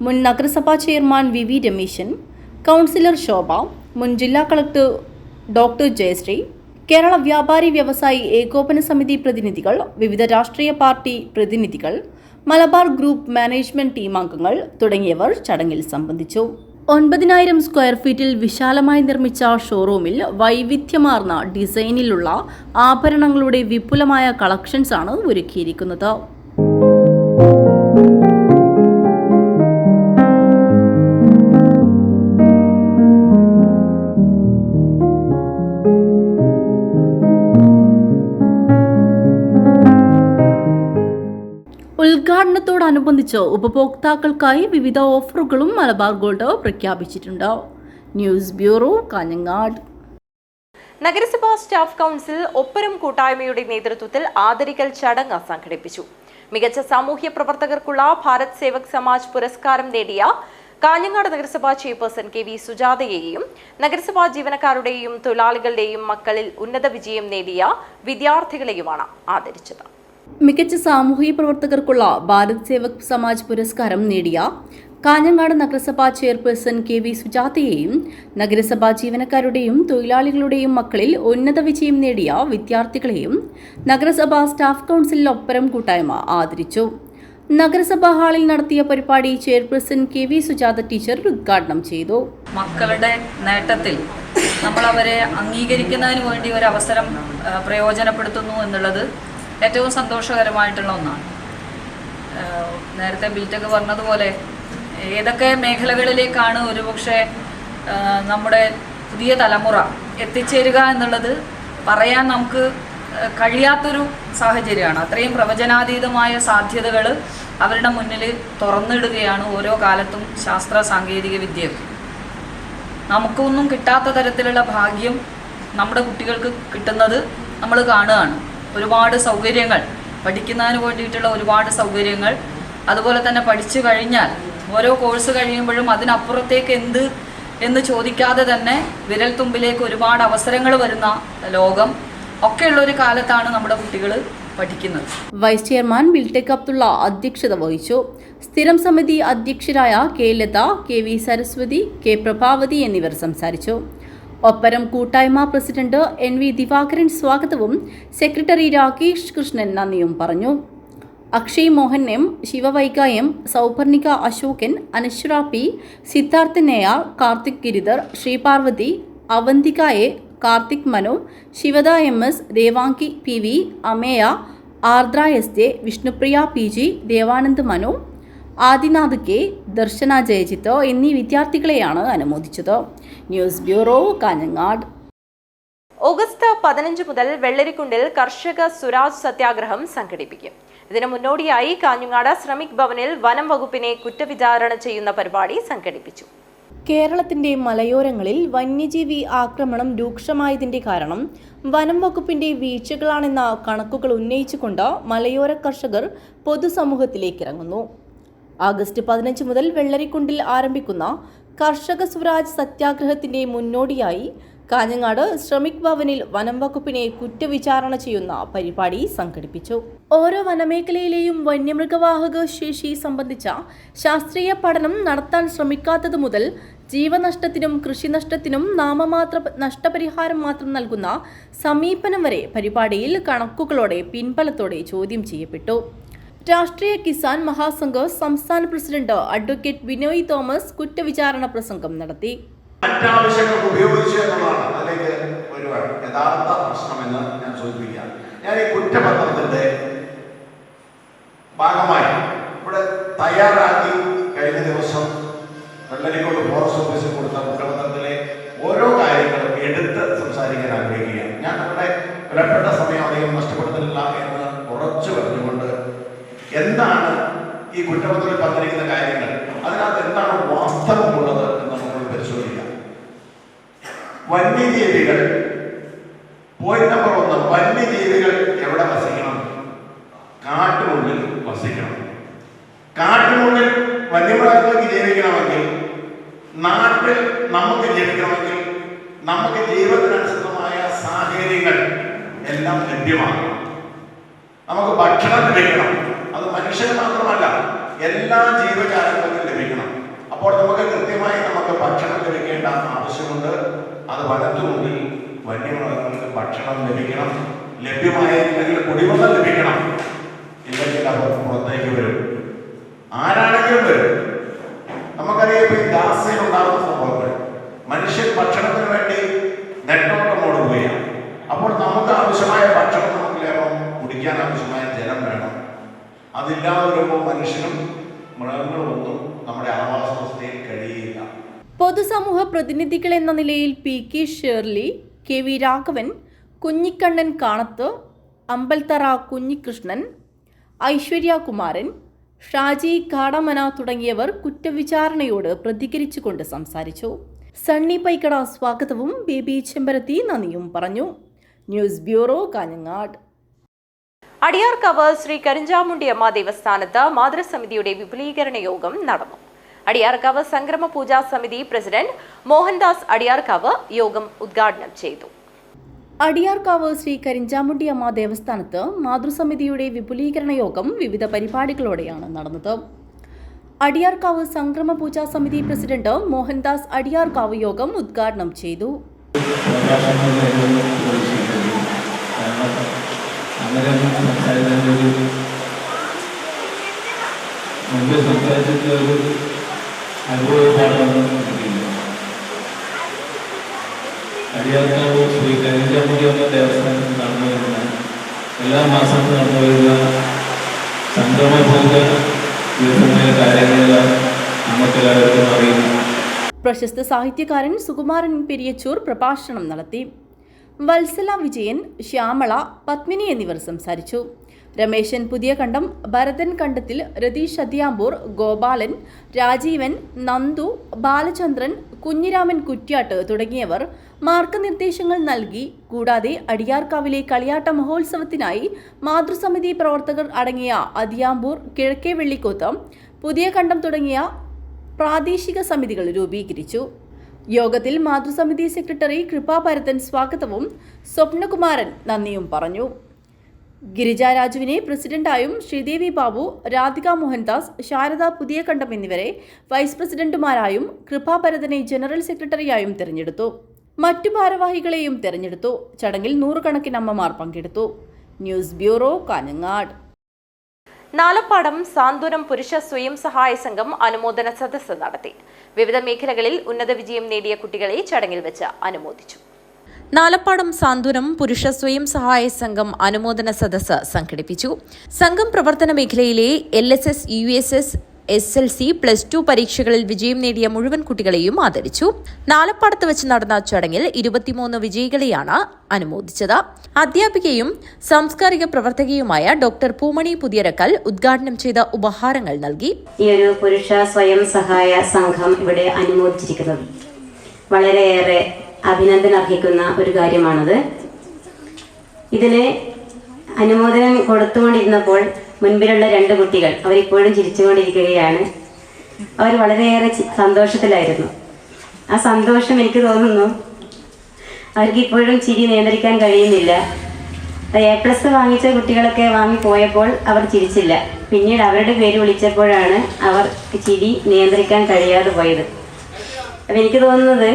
മുൻ നഗരസഭാ ചെയർമാൻ VV രമേശൻ, കൗൺസിലർ ശോഭ, മുൻ ജില്ലാ കളക്ടർ ഡോക്ടർ ജയശ്രീ, കേരള വ്യാപാരി വ്യവസായി ഏകോപന സമിതി പ്രതിനിധികൾ, വിവിധ രാഷ്ട്രീയ പാർട്ടി പ്രതിനിധികൾ, മലബാർ ഗ്രൂപ്പ് മാനേജ്മെന്റ് ടീം അംഗങ്ങൾ തുടങ്ങിയവർ ചടങ്ങിൽ സംബന്ധിച്ചു. 9,000 സ്ക്വയർ ഫീറ്റിൽ വിശാലമായി നിർമ്മിച്ച ഷോറൂമിൽ വൈവിധ്യമാർന്ന ഡിസൈനിലുള്ള ആഭരണങ്ങളുടെ വിപുലമായ കളക്ഷൻസാണ് ഒരുക്കിയിരിക്കുന്നത്. ഉദ്ഘാടനത്തോടനുബന്ധിച്ച് ഉപഭോക്താക്കൾക്കായി വിവിധ ഓഫറുകളും മലബാർ ഗോൾഡ് പ്രഖ്യാപിച്ചിട്ടുണ്ട്. News bureau, Kanhangad. നഗരസഭാ സ്റ്റാഫ് കൗൺസിൽ ഒപ്പരം കൂട്ടായ്മയുടെ നേതൃത്വത്തിൽ ആദരിക്കൽ ചടങ്ങ് സംഘടിപ്പിച്ചു. മികച്ച സാമൂഹ്യ പ്രവർത്തകർക്കുള്ള ഭാരത് സേവക് സമാജ് പുരസ്കാരം നേടിയ കാഞ്ഞങ്ങാട് നഗരസഭാ ചെയർപേഴ്സൺ KV സുജാതയെയും നഗരസഭാ ജീവനക്കാരുടെയും തൊഴിലാളികളുടെയും മക്കളിൽ ഉന്നത വിജയം നേടിയ വിദ്യാർത്ഥികളെയുമാണ് ആദരിച്ചത്. മികച്ച സാമൂഹിക പ്രവർത്തകർക്കുള്ള ഭാരത് സേവക് സമാജ് പുരസ്കാരം നേടിയ കാഞ്ഞങ്ങാട് നഗരസഭാ ചെയർപേഴ്സൺ KV സുജാതയെയും നഗരസഭാ ജീവനക്കാരുടെയും തൊഴിലാളികളുടെയും മക്കളിൽ ഉന്നത വിജയം നേടിയ വിദ്യാർത്ഥികളെയും നഗരസഭാ സ്റ്റാഫ് കൗൺസിൽ ഒപ്പരം കൂട്ടായ്മ ആദരിച്ചു. നഗരസഭാ ഹാളിൽ നടത്തിയ പരിപാടി ചെയർപേഴ്സൺ KV സുജാത ടീച്ചർ ഉദ്ഘാടനം ചെയ്തു. മക്കളുടെ നേട്ടത്തിൽ നമ്മൾ അവരെ അംഗീകരിക്കുന്നതിന് വേണ്ടി ഒരു അവസരം പ്രയോജനപ്പെടുത്തുന്നു എന്നുള്ളത് ഏറ്റവും സന്തോഷകരമായിട്ടുള്ള ഒന്നാണ്. നേരത്തെ ബിൽടെക് പറഞ്ഞതുപോലെ ഏതൊക്കെ മേഖലകളിലേക്കാണ് ഒരുപക്ഷെ നമ്മുടെ പുതിയ തലമുറ എത്തിച്ചേരുക എന്നുള്ളത് പറയാൻ നമുക്ക് കഴിയാത്തൊരു സാഹചര്യമാണ്. അത്രയും പ്രവചനാതീതമായ സാധ്യതകൾ അവരുടെ മുന്നിൽ തുറന്നിടുകയാണ് ഓരോ കാലത്തും ശാസ്ത്ര സാങ്കേതിക വിദ്യയൊക്കെ. നമുക്കൊന്നും കിട്ടാത്ത തരത്തിലുള്ള ഭാഗ്യം നമ്മുടെ കുട്ടികൾക്ക് കിട്ടുന്നത് നമ്മൾ കാണുകയാണ്. ഒരുപാട് സൗകര്യങ്ങൾ, പഠിക്കുന്നതിന് വേണ്ടിയിട്ടുള്ള ഒരുപാട് സൗകര്യങ്ങൾ, അതുപോലെ തന്നെ പഠിച്ചു കഴിഞ്ഞാൽ ഓരോ കോഴ്സ് കഴിയുമ്പോഴും അതിനപ്പുറത്തേക്ക് എന്ത് എന്ന് ചോദിക്കാതെ തന്നെ വിരൽത്തുമ്പിലേക്ക് ഒരുപാട് അവസരങ്ങൾ വരുന്ന ലോകം ഒക്കെയുള്ളൊരു കാലത്താണ് നമ്മുടെ കുട്ടികൾ പഠിക്കുന്നത്. വൈസ് ചെയർമാൻ ബിൽടെക് അബ്ദുള്ള അധ്യക്ഷത വഹിച്ചു. സ്ഥിരം സമിതി അധ്യക്ഷരായ K Latha, KV Saraswati, K Prabhavati എന്നിവർ സംസാരിച്ചു. ഒപ്പരം കൂട്ടായ്മ പ്രസിഡന്റ് NV ദിവാകരൻ സ്വാഗതവും സെക്രട്ടറി രാകേഷ് കൃഷ്ണൻ നന്ദിയും പറഞ്ഞു. Akshay Mohan M, ശിവവൈക M, Sauparnika Ashokan, Anaswara P, Siddharthan AR, Karthik Giridhar, Sreeparvathi, Avanthika A, Karthik Manu, Shivada MS, ദേവാങ്കി PV, Ameya, Ardra SJ, Vishnupriya PG, Devanand Manu, Adinath K, Darshana Jayajith എന്നീ വിദ്യാർത്ഥികളെയാണ് അനുമോദിച്ചത്. News bureau, Kanhangad. ഓഗസ്റ്റ് 15 മുതൽ വെള്ളരിക്കുണ്ടിൽ കർഷക സുരാജ് സത്യാഗ്രഹം സംഘടിപ്പിക്കും. ഇതിനു മുന്നോടിയായി കാഞ്ഞങ്ങാട് ശ്രമിക് ഭവനിൽ വനം വകുപ്പിനെ കുറ്റവിചാരണ ചെയ്യുന്ന പരിപാടി സംഘടിപ്പിച്ചു. കേരളത്തിന്റെ മലയോരങ്ങളിൽ വന്യജീവി ആക്രമണം രൂക്ഷമായതിന്റെ കാരണം വനം വകുപ്പിന്റെ വീഴ്ചകളാണെന്ന കണക്കുകൾ ഉന്നയിച്ചുകൊണ്ട് മലയോര കർഷകർ പൊതുസമൂഹത്തിലേക്ക് ഇറങ്ങുന്നു. ആഗസ്റ്റ് 15 മുതൽ വെള്ളരിക്കുണ്ടിൽ ആരംഭിക്കുന്ന കർഷക സ്വരാജ് സത്യാഗ്രഹത്തിന്റെ മുന്നോടിയായി കാഞ്ഞങ്ങാട് ശ്രമിക് ഭവനിൽ വനം വകുപ്പിനെ കുറ്റവിചാരണ ചെയ്യുന്ന പരിപാടി സംഘടിപ്പിച്ചു. ഓരോ വനമേഖലയിലെയും വന്യമൃഗവാഹക ശേഷി സംബന്ധിച്ച ശാസ്ത്രീയ പഠനം നടത്താൻ ശ്രമിക്കാത്തത് മുതൽ ജീവനഷ്ടത്തിനും കൃഷിനഷ്ടത്തിനും നാമമാത്ര നഷ്ടപരിഹാരം മാത്രം നൽകുന്ന സമീപനം വരെ പരിപാടിയിൽ കണക്കുകളോടെ പിൻബലത്തോടെ ചോദ്യം ചെയ്യപ്പെട്ടു. രാഷ്ട്രീയ കിസാൻ മഹാസംഘ് സംസ്ഥാന പ്രസിഡന്റ് അഡ്വക്കേറ്റ് ബിനോയ് തോമസ് കുറ്റവിചാരണ പ്രസംഗം നടത്തി. മറ്റാവശ്യങ്ങൾക്ക് ഉപയോഗിച്ചു എന്നുള്ളതാണ് അതിലേക്ക് ഒരു യഥാർത്ഥ പ്രശ്നമെന്ന് ഞാൻ സൂചിപ്പിക്കാം. ഞാൻ ഈ കുറ്റപത്രത്തിന്റെ ഭാഗമായി ഇവിടെ തയ്യാറാക്കി കഴിഞ്ഞ ദിവസം വെള്ളരിക്കോട് ഫോറസ്റ്റ് ഓഫീസിൽ കൊടുത്ത കുറ്റപത്രത്തിലെ ഓരോ കാര്യങ്ങളും എടുത്ത് സംസാരിക്കാൻ ആഗ്രഹിക്കുകയാണ്. ഞാൻ നമ്മുടെ വിലപ്പെട്ട സമയം അധികം നഷ്ടപ്പെടുന്നില്ല എന്ന് ഉറച്ചു പറഞ്ഞുകൊണ്ട് എന്താണ് ഈ കുറ്റപത്രത്തിൽ പറഞ്ഞിരിക്കുന്ന കാര്യങ്ങൾ, അതിനകത്ത് എന്താണ് വാസ്തവമുള്ളത് എന്ന് നമ്മൾ പരിശോധിക്കാം. വന്യജീവികൾ പോയിന്റ് നമ്പർ 1, വന്യജീവികൾ എവിടെ വസിക്കണം? കാട്ടിനുള്ളിൽ വസിക്കണം. കാട്ടിനുള്ളിൽ വന്യമൃഗങ്ങൾക്ക് ജീവിക്കണമെങ്കിൽ, നാട്ടിൽ നമുക്ക് ജീവിക്കണമെങ്കിൽ നമുക്ക് ജീവിതത്തിനനുസൃതമായ സാഹചര്യങ്ങൾ എല്ലാം ലഭ്യമാണ്. നമുക്ക് ഭക്ഷണം ലഭിക്കണം. അത് മനുഷ്യന് മാത്രമല്ല, എല്ലാ ജീവജാലങ്ങൾക്കും ലഭിക്കണം. അപ്പോൾ നമുക്ക് കൃത്യമായി നമുക്ക് ഭക്ഷണം ലഭിക്കേണ്ട ആവശ്യമുണ്ട്. അത് വനത്തിനുള്ളിൽ വന്യമൃഗങ്ങൾക്ക് ഭക്ഷണം ലഭിക്കണം. ലഭ്യമായില്ലെങ്കിൽ കുടിവെള്ളം ലഭിക്കണം. ഇല്ലെങ്കിൽ അവർ പുറത്തേക്ക് വരും. ആരാണെങ്കിലും വരും. നമുക്കറിയാം ഇപ്പോൾ ഈ ഗാസയിൽ ഉണ്ടാകുന്ന സംഭവങ്ങൾ. മനുഷ്യൻ ഭക്ഷണത്തിന് വേണ്ടി നെട്ടോട്ടം ഓടുകയാണ്. അപ്പോൾ നമുക്ക് ആവശ്യമായ ഭക്ഷണം നമുക്ക് വേണം, കുടിക്കാൻ ആവശ്യമായ ജലം വേണം. അതില്ലാതെ വരുമ്പോൾ മനുഷ്യനും മൃഗങ്ങളും ഒന്നും നമ്മുടെ ആവാസ വ്യവസ്ഥയിൽ കഴിയില്ല. പൊതുസമൂഹ പ്രതിനിധികൾ എന്ന നിലയിൽ PK ഷേർലി, KV രാഘവൻ, കുഞ്ഞിക്കണ്ണൻ കാണത്ത്, അമ്പൽത്തറ കുഞ്ഞികൃഷ്ണൻ, ഐശ്വര്യ കുമാരൻ, ഷാജി കാടമന തുടങ്ങിയവർ കുറ്റവിചാരണയോട് പ്രതികരിച്ചുകൊണ്ട് സംസാരിച്ചു. സണ്ണി പൈക്കട സ്വാഗതവും ബേബി ചെമ്പരത്തി നന്ദിയും പറഞ്ഞു. News bureau, Kanhangad. അടിയാർക്കാവ് ശ്രീ കരിഞ്ചാമുണ്ടിയമ്മ ദേവസ്ഥാനത്ത് മാതൃസമിതിയുടെ വിപുലീകരണ യോഗം നടന്നു. അടിയാർക്കാവ് സംക്രമ പൂജാ സമിതി പ്രസിഡന്റ് മോഹൻദാസ് അടിയാർക്കാവ് യോഗം ഉദ്ഘാടനം ചെയ്തു. അടിയാർക്കാവ് ശ്രീ കരിഞ്ചാമുണ്ടിയമ്മ ദേവസ്ഥാനത്ത് മാതൃസമിതിയുടെ വിപുലീകരണ യോഗം വിവിധ പരിപാടികളോടെയാണ് നടന്നത്. അടിയാർക്കാവ് സംക്രമ പൂജാ സമിതി പ്രസിഡന്റ് മോഹൻദാസ് അടിയാർക്കാവ് യോഗം ഉദ്ഘാടനം ചെയ്തു. അടിയാർക്കാവ് ശ്രീ കരിഞ്ചാമുണ്ടിയമ്മ ദേവസ്ഥാനത്തിൽ നടന്നു വരുന്ന എല്ലാ മാസവും നടന്നു വരുന്ന സംക്രമ പൂജ ദിവസമായ കാര്യങ്ങളെല്ലാം നമുക്കെല്ലാവർക്കും അറിയുന്നു. പ്രശസ്ത സാഹിത്യകാരൻ സുകുമാരൻ പെരിയച്ചൂർ പ്രഭാഷണം നടത്തി. വത്സല വിജയൻ, ശ്യാമള, പത്മിനി എന്നിവർ സംസാരിച്ചു. രമേശൻ പുതിയകണ്ടം, ഭരതൻ കണ്ടത്തിൽ, രതീഷ് അദ്യാമ്പൂർ, ഗോപാലൻ, രാജീവൻ, നന്ദു, ബാലചന്ദ്രൻ, കുഞ്ഞിരാമൻ കുറ്റ്യാട്ട് തുടങ്ങിയവർ മാർഗനിർദ്ദേശങ്ങൾ നൽകി. കൂടാതെ അടിയാർക്കാവിലെ കളിയാട്ട മഹോത്സവത്തിനായി മാതൃസമിതി പ്രവർത്തകർ അടങ്ങിയ അദ്യാമ്പൂർ, കിഴക്കേ വെള്ളിക്കോത്ത്, പുതിയകണ്ടം തുടങ്ങിയ പ്രാദേശിക സമിതികൾ രൂപീകരിച്ചു. യോഗത്തിൽ മാതൃസമിതി സെക്രട്ടറി കൃപാഭരതൻ സ്വാഗതവും സ്വപ്നകുമാരൻ നന്ദിയും പറഞ്ഞു. ഗിരിജ രാജുവിനെ പ്രസിഡന്റായും ശ്രീദേവി ബാബു, രാധിക മോഹൻദാസ്, ശാരദ പുതിയകണ്ടം എന്നിവരെ വൈസ് പ്രസിഡന്റുമാരായും കൃപാഭരതനെ ജനറൽ സെക്രട്ടറിയായും തിരഞ്ഞെടുത്തു. മറ്റു ഭാരവാഹികളെയും തെരഞ്ഞെടുത്തു. ചടങ്ങിൽ 100 കണക്കിന് അമ്മമാർ പങ്കെടുത്തു. News bureau, Kanhangad. നാലപ്പാടം സാന്ത്വനം പുരുഷ സ്വയം സഹായ സംഘം അനുമോദന സദസ്സ് നടത്തി. വിവിധ മേഖലകളിൽ ഉന്നത വിജയം നേടിയ കുട്ടികളെ ചടങ്ങിൽ വെച്ച് അനുമോദിച്ചു. നാലപ്പാടം സാന്ത്വനം പുരുഷ സ്വയം സഹായ സംഘം അനുമോദന സദസ്സ് സംഘടിപ്പിച്ചു. സംഘം പ്രവർത്തന മേഖലയിലെ LSS, USS, SLC, +2 പരീക്ഷകളിൽ വിജയം നേടിയ മുഴുവൻ കുട്ടികളെയും ആദരിച്ചു. നാലപ്പാടത്ത് വെച്ച് നടന്ന ചടങ്ങിൽ 23 വിജയികളെയാണ് അനുമോദിച്ചത്. അധ്യാപികയും സാംസ്കാരിക പ്രവർത്തകയുമായ ഡോക്ടർ പൂമണി പുതിയരക്കൽ ഉദ്ഘാടനം ചെയ്ത ഉപഹാരങ്ങൾ നൽകി. ഈ ഒരു പുരുഷ സ്വയം സഹായ സംഘം ഇവിടെ അനുമോദിച്ചിരിക്കുന്നത് വളരെയേറെ അഭിനന്ദനം അർഹിക്കുന്ന ഒരു കാര്യമാണത്. ഇതിന് അനുമോദനം കൊടുത്തുകൊണ്ടിരുന്നപ്പോൾ മുൻപിലുള്ള 2 കുട്ടികൾ അവരിപ്പോഴും ചിരിച്ചുകൊണ്ടിരിക്കുകയാണ്. അവർ വളരെയേറെ സന്തോഷത്തിലായിരുന്നു. ആ സന്തോഷം എനിക്ക് തോന്നുന്നു അവർക്ക് ഇപ്പോഴും ചിരി നിയന്ത്രിക്കാൻ കഴിയുന്നില്ല. A+ വാങ്ങിച്ച കുട്ടികളൊക്കെ വാങ്ങിപ്പോയപ്പോൾ അവർ ചിരിച്ചില്ല. പിന്നീട് അവരുടെ പേര് വിളിച്ചപ്പോഴാണ് അവർ ചിരി നിയന്ത്രിക്കാൻ കഴിയാതെ പോയത്. അപ്പം എനിക്ക് തോന്നുന്നത്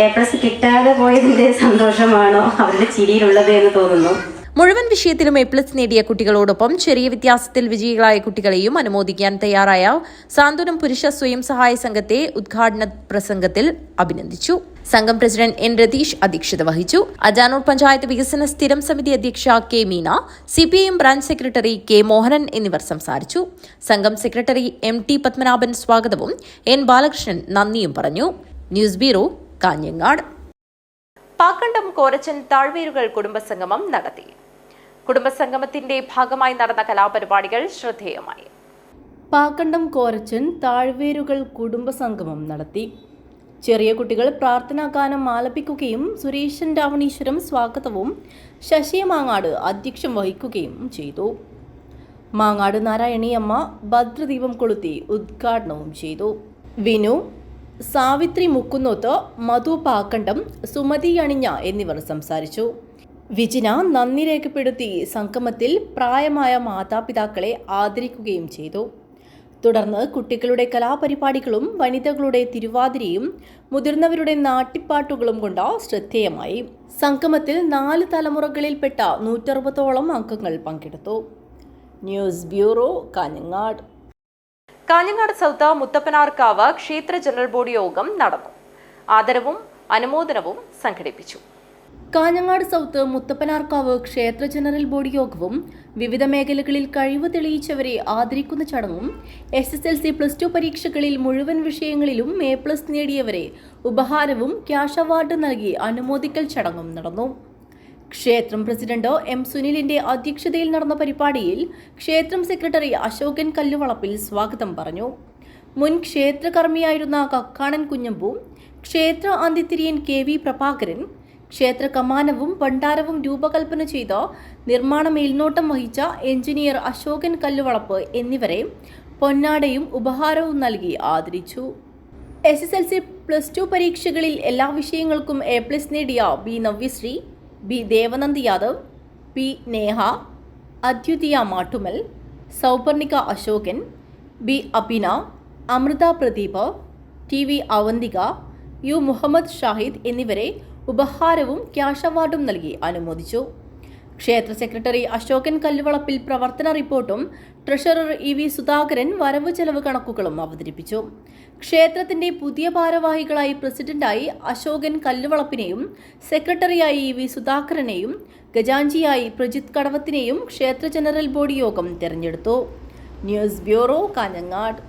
A+ കിട്ടാതെ പോയതിൻ്റെ സന്തോഷമാണോ അവരുടെ ചിരിയിലുള്ളത് എന്ന് തോന്നുന്നു. മുഴുവൻ വിഷയത്തിലും A+ നേടിയ കുട്ടികളോടൊപ്പം ചെറിയ വ്യത്യാസത്തിൽ വിജയികളായ കുട്ടികളെയും അനുമോദിക്കാൻ തയ്യാറായ സാന്ത്വനം പുരുഷ സ്വയം സഹായ സംഘത്തെ ഉദ്ഘാടന പ്രസംഗത്തിൽ അഭിനന്ദിച്ചു. സംഘം പ്രസിഡന്റ് N. രതീഷ് അധ്യക്ഷത വഹിച്ചു. അജാനൂർ പഞ്ചായത്ത് വികസന സ്ഥിരം സമിതി അധ്യക്ഷ K. Meena, CPIM branch secretary K. Mohanan എന്നിവർ സംസാരിച്ചു. സംഘം സെക്രട്ടറി MT പത്മനാഭൻ സ്വാഗതവും N. ബാലകൃഷ്ണൻ നന്ദിയും പറഞ്ഞു. News bureau, Kanhangad. പാക്കണ്ടം കോരച്ചൻ താഴ്വേരുകൾ കുടുംബസംഗമം നടത്തി. കുടുംബസംഗമത്തിന്റെ ഭാഗമായി നടന്ന കലാപരിപാടികൾ ശ്രദ്ധേയമായി. പാക്കണ്ടം കോരച്ചൻ താഴ്വേരുകൾ കുടുംബസംഗമം നടത്തി. ചെറിയ കുട്ടികൾ പ്രാർത്ഥനാ ഗാനം ആലപിക്കുകയും സുരേഷൻ രാവണീശ്വരം സ്വാഗതവും ശശി മാങ്ങാട് അധ്യക്ഷം വഹിക്കുകയും ചെയ്തു. മാങ്ങാട് നാരായണിയമ്മ ഭദ്രദീപം കൊളുത്തി ഉദ്ഘാടനവും ചെയ്തു. വിനു, സാവിത്രി മുക്കുന്നോത്ത്, മധു പാക്കണ്ടം, സുമതി അണിഞ്ഞ എന്നിവർ സംസാരിച്ചു. വിജിന നന്ദി രേഖപ്പെടുത്തി സംഗമത്തിൽ പ്രായമായ മാതാപിതാക്കളെ ആദരിക്കുകയും ചെയ്തു. തുടർന്ന് കുട്ടികളുടെ കലാപരിപാടികളും വനിതകളുടെ തിരുവാതിരയും മുതിർന്നവരുടെ നാട്ടിപ്പാട്ടുകളും കൊണ്ട് ശ്രദ്ധേയമായി. സംഗമത്തിൽ 4 തലമുറകളിൽപ്പെട്ട 160ഓളം അംഗങ്ങൾ പങ്കെടുത്തു. News bureau, Kanhangad. Kanhangad south Muthappanarkavu ക്ഷേത്ര ജനറൽ ബോഡി യോഗം നടന്നു. ആദരവും അനുമോദനവും സംഘടിപ്പിച്ചു. കാഞ്ഞങ്ങാട് സൗത്ത് മുത്തപ്പനാർക്കാവ് ക്ഷേത്ര ജനറൽ ബോഡി യോഗവും വിവിധ മേഖലകളിൽ കഴിവ് തെളിയിച്ചവരെ ആദരിക്കുന്ന ചടങ്ങും SSLC, +2 പരീക്ഷകളിൽ മുഴുവൻ വിഷയങ്ങളിലും A+ നേടിയവരെ ഉപഹാരവും ക്യാഷ് അവാർഡ് നൽകി അനുമോദിക്കൽ ചടങ്ങും നടന്നു. ക്ഷേത്രം പ്രസിഡന്റ് M. സുനിലിന്റെ അധ്യക്ഷതയിൽ നടന്ന പരിപാടിയിൽ ക്ഷേത്രം സെക്രട്ടറി അശോകൻ കല്ലുവളപ്പിൽ സ്വാഗതം പറഞ്ഞു. മുൻ ക്ഷേത്രകർമ്മിയായിരുന്ന കക്കാണൻ കുഞ്ഞമ്പു, ക്ഷേത്ര അന്തിത്തിരിയൻ KV പ്രഭാകരൻ, ക്ഷേത്ര കമാനവും ഭണ്ഡാരവും രൂപകൽപ്പന ചെയ്ത നിർമ്മാണ മേൽനോട്ടം വഹിച്ച എഞ്ചിനീയർ അശോകൻ കല്ലുവളപ്പ് എന്നിവരെ പൊന്നാടയും ഉപഹാരവും നൽകി ആദരിച്ചു. SSLC, +2 പരീക്ഷകളിൽ എല്ലാ വിഷയങ്ങൾക്കും A+ നേടിയ B. Navyasree, B. Devanand Yadav, P. Neha, അദ്യുതിയ Mattumal, Sauparnika Ashokan, B. അഭിന, അമൃത പ്രദീപ്, TV. അവന്തിക, U. മുഹമ്മദ് ഷാഹിദ് എന്നിവരെ ഉപഹാരവും ക്യാഷ് അവാർഡും നൽകി അനുമോദിച്ചു. ക്ഷേത്ര സെക്രട്ടറി അശോകൻ കല്ലുവളപ്പിൽ പ്രവർത്തന റിപ്പോർട്ടും ട്രഷറർ EV സുധാകരൻ വരവ് ചെലവ് കണക്കുകളും അവതരിപ്പിച്ചു. ക്ഷേത്രത്തിന്റെ പുതിയ ഭാരവാഹികളായി പ്രസിഡന്റായി അശോകൻ കല്ലുവളപ്പിനെയും സെക്രട്ടറിയായി EV സുധാകരനെയും ഖജാൻജിയായി പ്രജിത് കടവത്തിനെയും ക്ഷേത്ര ജനറൽ ബോഡി യോഗം തെരഞ്ഞെടുത്തു. News bureau, Kanhangad.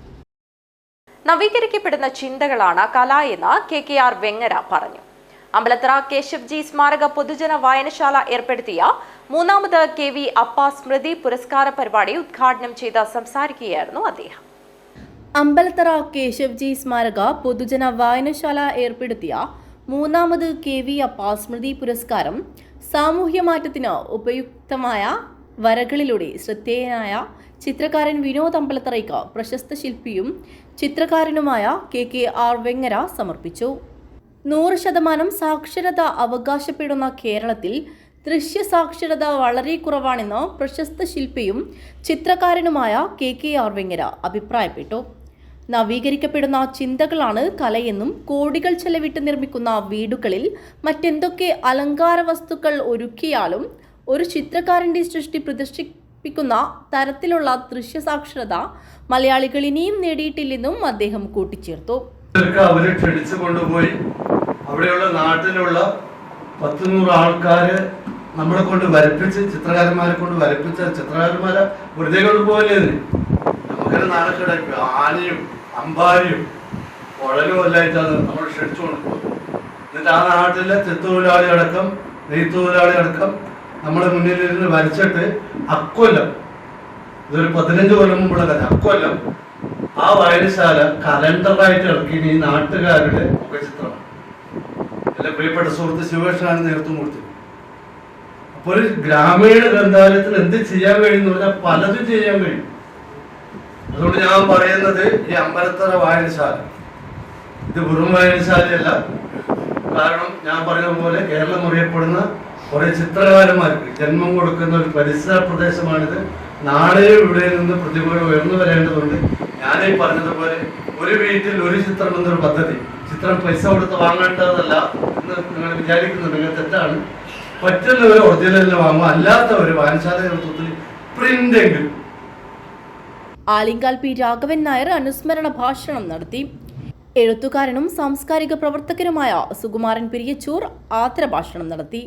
നവീകരിക്കപ്പെടുന്ന ചിന്തകളാണ് കല എന്ന് KKR വെങ്ങര പറഞ്ഞു. അമ്പലത്തറ കേശവ്ജി സ്മാരക പൊതുജന വായനശാല ഏർപ്പെടുത്തിയ 3ാമത് KV അപ്പ സ്മൃതി പുരസ്കാര പരിപാടി ഉദ്ഘാടനം ചെയ്ത് സംസാരിക്കുകയായിരുന്നു അദ്ദേഹം. അമ്പലത്തറ കേശവ്ജി സ്മാരക പൊതുജന വായനശാല ഏർപ്പെടുത്തിയ 3ാമത് KV അപ്പ സ്മൃതി പുരസ്കാരം സാമൂഹ്യ മാറ്റത്തിന് ഉപയുക്തമായ വരകളിലൂടെ ശ്രദ്ധേയനായ ചിത്രകാരൻ വിനോദ് അമ്പലത്തറയ്ക്ക് പ്രശസ്ത ശില്പിയും ചിത്രകാരനുമായ KKR വെങ്ങര സമർപ്പിച്ചു. 100% സാക്ഷരത അവകാശപ്പെടുന്ന കേരളത്തിൽ ദൃശ്യ സാക്ഷരത വളരെ കുറവാണെന്ന് പ്രശസ്ത ശില്പിയും ചിത്രകാരനുമായ KKR വെങ്ങര അഭിപ്രായപ്പെട്ടു. നവീകരിക്കപ്പെടുന്ന ചിന്തകളാണ് കലയെന്നും കോടികൾ ചെലവിട്ട് നിർമ്മിക്കുന്ന വീടുകളിൽ മറ്റെന്തൊക്കെ അലങ്കാര വസ്തുക്കൾ ഒരുക്കിയാലും ഒരു ചിത്രകാരന്റെ സൃഷ്ടി പ്രദർശിപ്പിക്കുന്ന തരത്തിലുള്ള ദൃശ്യസാക്ഷരത മലയാളികൾ ഇനിയും നേടിയിട്ടില്ലെന്നും അദ്ദേഹം കൂട്ടിച്ചേർത്തു. അവരെ ക്ഷണിച്ചു കൊണ്ടുപോയി അവിടെയുള്ള നാട്ടിലുള്ള 100 ആൾക്കാര് നമ്മളെ കൊണ്ട് വരപ്പിച്ച്, ചിത്രകാരന്മാരെ കൊണ്ട് വരപ്പിച്ച ചിത്രകാരന്മാരെ വെറുതെ കൊണ്ടുപോകല്ലേ. നമുക്കൊരു നാടൊക്കെ ആനയും അമ്പാരിയും കുഴലും എല്ലായിട്ടാണ് നമ്മൾ ക്ഷണിച്ചു കൊണ്ടുപോകുന്നത്. എന്നിട്ട് ആ നാട്ടിലെ ചെത്തൊഴിലാളി അടക്കം നെയ്ത്തൊഴിലാളി അടക്കം നമ്മുടെ മുന്നിലിരുന്ന് വരച്ചിട്ട് അക്കൊല്ലം, ഇതൊരു 15 കൊല്ലം മുമ്പുള്ള കഥ, അക്കൊല്ലം ആ വായനശാല കലണ്ടറായിട്ട് ഇറക്കി ഈ നാട്ടുകാരുടെ മുഖചിത്രമാണ്. എന്റെ പ്രിയപ്പെട്ട സുഹൃത്ത് ശിവകൃഷ്ണനാണ് നേതൃത്വം കൊടുത്തത്. അപ്പോൾ ഒരു ഗ്രാമീണ ഗ്രന്ഥാലയത്തിൽ എന്ത് ചെയ്യാൻ കഴിയും എന്ന് പറഞ്ഞാൽ പലതും ചെയ്യാൻ കഴിയും. അതുകൊണ്ട് ഞാൻ പറയുന്നത് ഈ അമ്പലത്തറ വായനശാല ഇത് വെറും വായനശാലയല്ല. കാരണം ഞാൻ പറഞ്ഞ പോലെ കേരളം അറിയപ്പെടുന്ന കുറെ ചിത്രകാരന്മാർക്ക് ജന്മം കൊടുക്കുന്ന ഒരു പരിസര പ്രദേശമാണിത്. നാളെ ഇവിടെ നിന്ന് പ്രതികൂല ഉയർന്നു വരേണ്ടതുണ്ട്. ഞാനീ പറഞ്ഞതുപോലെ ഒരു വീട്ടിൽ ഒരു ചിത്രം എന്നൊരു പദ്ധതി, ചിത്രം പൈസ കൊടുത്ത് വാങ്ങേണ്ടതല്ല എന്ന് നിങ്ങൾ വിചാരിക്കുന്നുണ്ടെങ്കിൽ തെറ്റാണ്. പറ്റുന്നവർ ഒറിജിനലിന് വാങ്ങും, അല്ലാത്തവർ വായനശാല നേതൃത്വത്തിൽ പ്രിന്റെങ്കിലും. ആലിങ്കാൽ പി രാഘവൻ നായർ അനുസ്മരണ ഭാഷണം നടത്തി. എഴുത്തുകാരനും സാംസ്കാരിക പ്രവർത്തകനുമായ സുകുമാരൻ പെരിയച്ചൂർ ആദരഭാഷണം നടത്തി.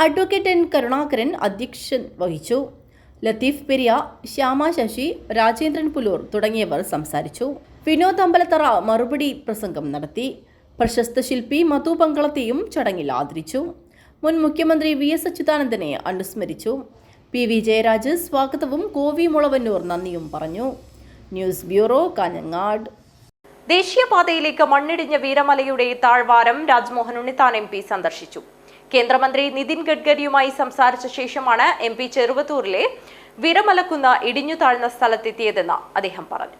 അഡ്വക്കേറ്റ് എൻ കരുണാകരൻ അധ്യക്ഷൻ വഹിച്ചു. ലത്തീഫ് പെരിയ, ശ്യാമ ശശി, രാജേന്ദ്രൻ പുലൂർ തുടങ്ങിയവർ സംസാരിച്ചു. വിനോദ് അമ്പലത്തറ മറുപടി പ്രസംഗം നടത്തി. പ്രശസ്ത ശില്പി മധു പങ്കളത്തെയും ചടങ്ങിൽ ആദരിച്ചു. മുൻ മുഖ്യമന്ത്രി VS അച്യുതാനന്ദനെ അനുസ്മരിച്ചു. PV ജയരാജ് സ്വാഗതവും ഗോവി മുളവന്നൂർ നന്ദിയും പറഞ്ഞു. News bureau, Kanhangad. ദേശീയപാതയിലേക്ക് മണ്ണിടിഞ്ഞ വീരമലയുടെ താഴ്വാരം രാജ്മോഹൻ ഉണ്ണിത്താൻ MP സന്ദർശിച്ചു. കേന്ദ്രമന്ത്രി നിതിൻ ഗഡ്കരിയുമായി സംസാരിച്ച ശേഷമാണ് MP ചെറുവത്തൂരിലെ വീരമലക്കുന്ന് ഇടിഞ്ഞു താഴ്ന്ന സ്ഥലത്തെത്തിയതെന്ന് അദ്ദേഹം പറഞ്ഞു.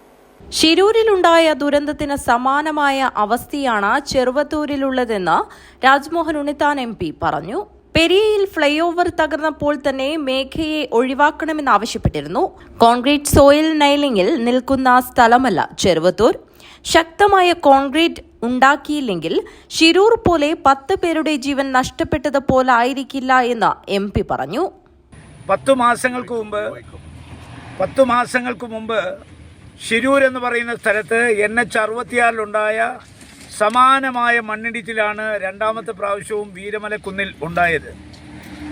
ശിരൂരിലുണ്ടായ ദുരന്തത്തിന് സമാനമായ അവസ്ഥയാണ് ചെറുവത്തൂരിലുള്ളതെന്ന് രാജ്മോഹൻ ഉണ്ണിത്താൻ MP പറഞ്ഞു. പെരിയയിൽ ഫ്ലൈ ഓവർ തകർന്നപ്പോൾ തന്നെ മേഘയെ ഒഴിവാക്കണമെന്നാവശ്യപ്പെട്ടിരുന്നു. കോൺക്രീറ്റ് സോയിൽ നൈലിംഗിൽ നിൽക്കുന്ന സ്ഥലമല്ല ചെറുവത്തൂർ. ശക്തമായ കോൺക്രീറ്റ് ഉണ്ടാക്കിയില്ലെങ്കിൽ ശിരൂർ പോലെ 10 പേരുടെ ജീവൻ നഷ്ടപ്പെട്ടതുപോലായിരിക്കില്ല എന്ന് MP പറഞ്ഞു. 10 മാസങ്ങൾക്ക് മുമ്പ് ശിരൂർ എന്ന് പറയുന്ന സ്ഥലത്ത് NH 66-ലുണ്ടായ സമാനമായ മണ്ണിടിച്ചിലാണ് രണ്ടാമത്തെ പ്രാവശ്യവും വീരമലക്കുന്നിൽ ഉണ്ടായത്.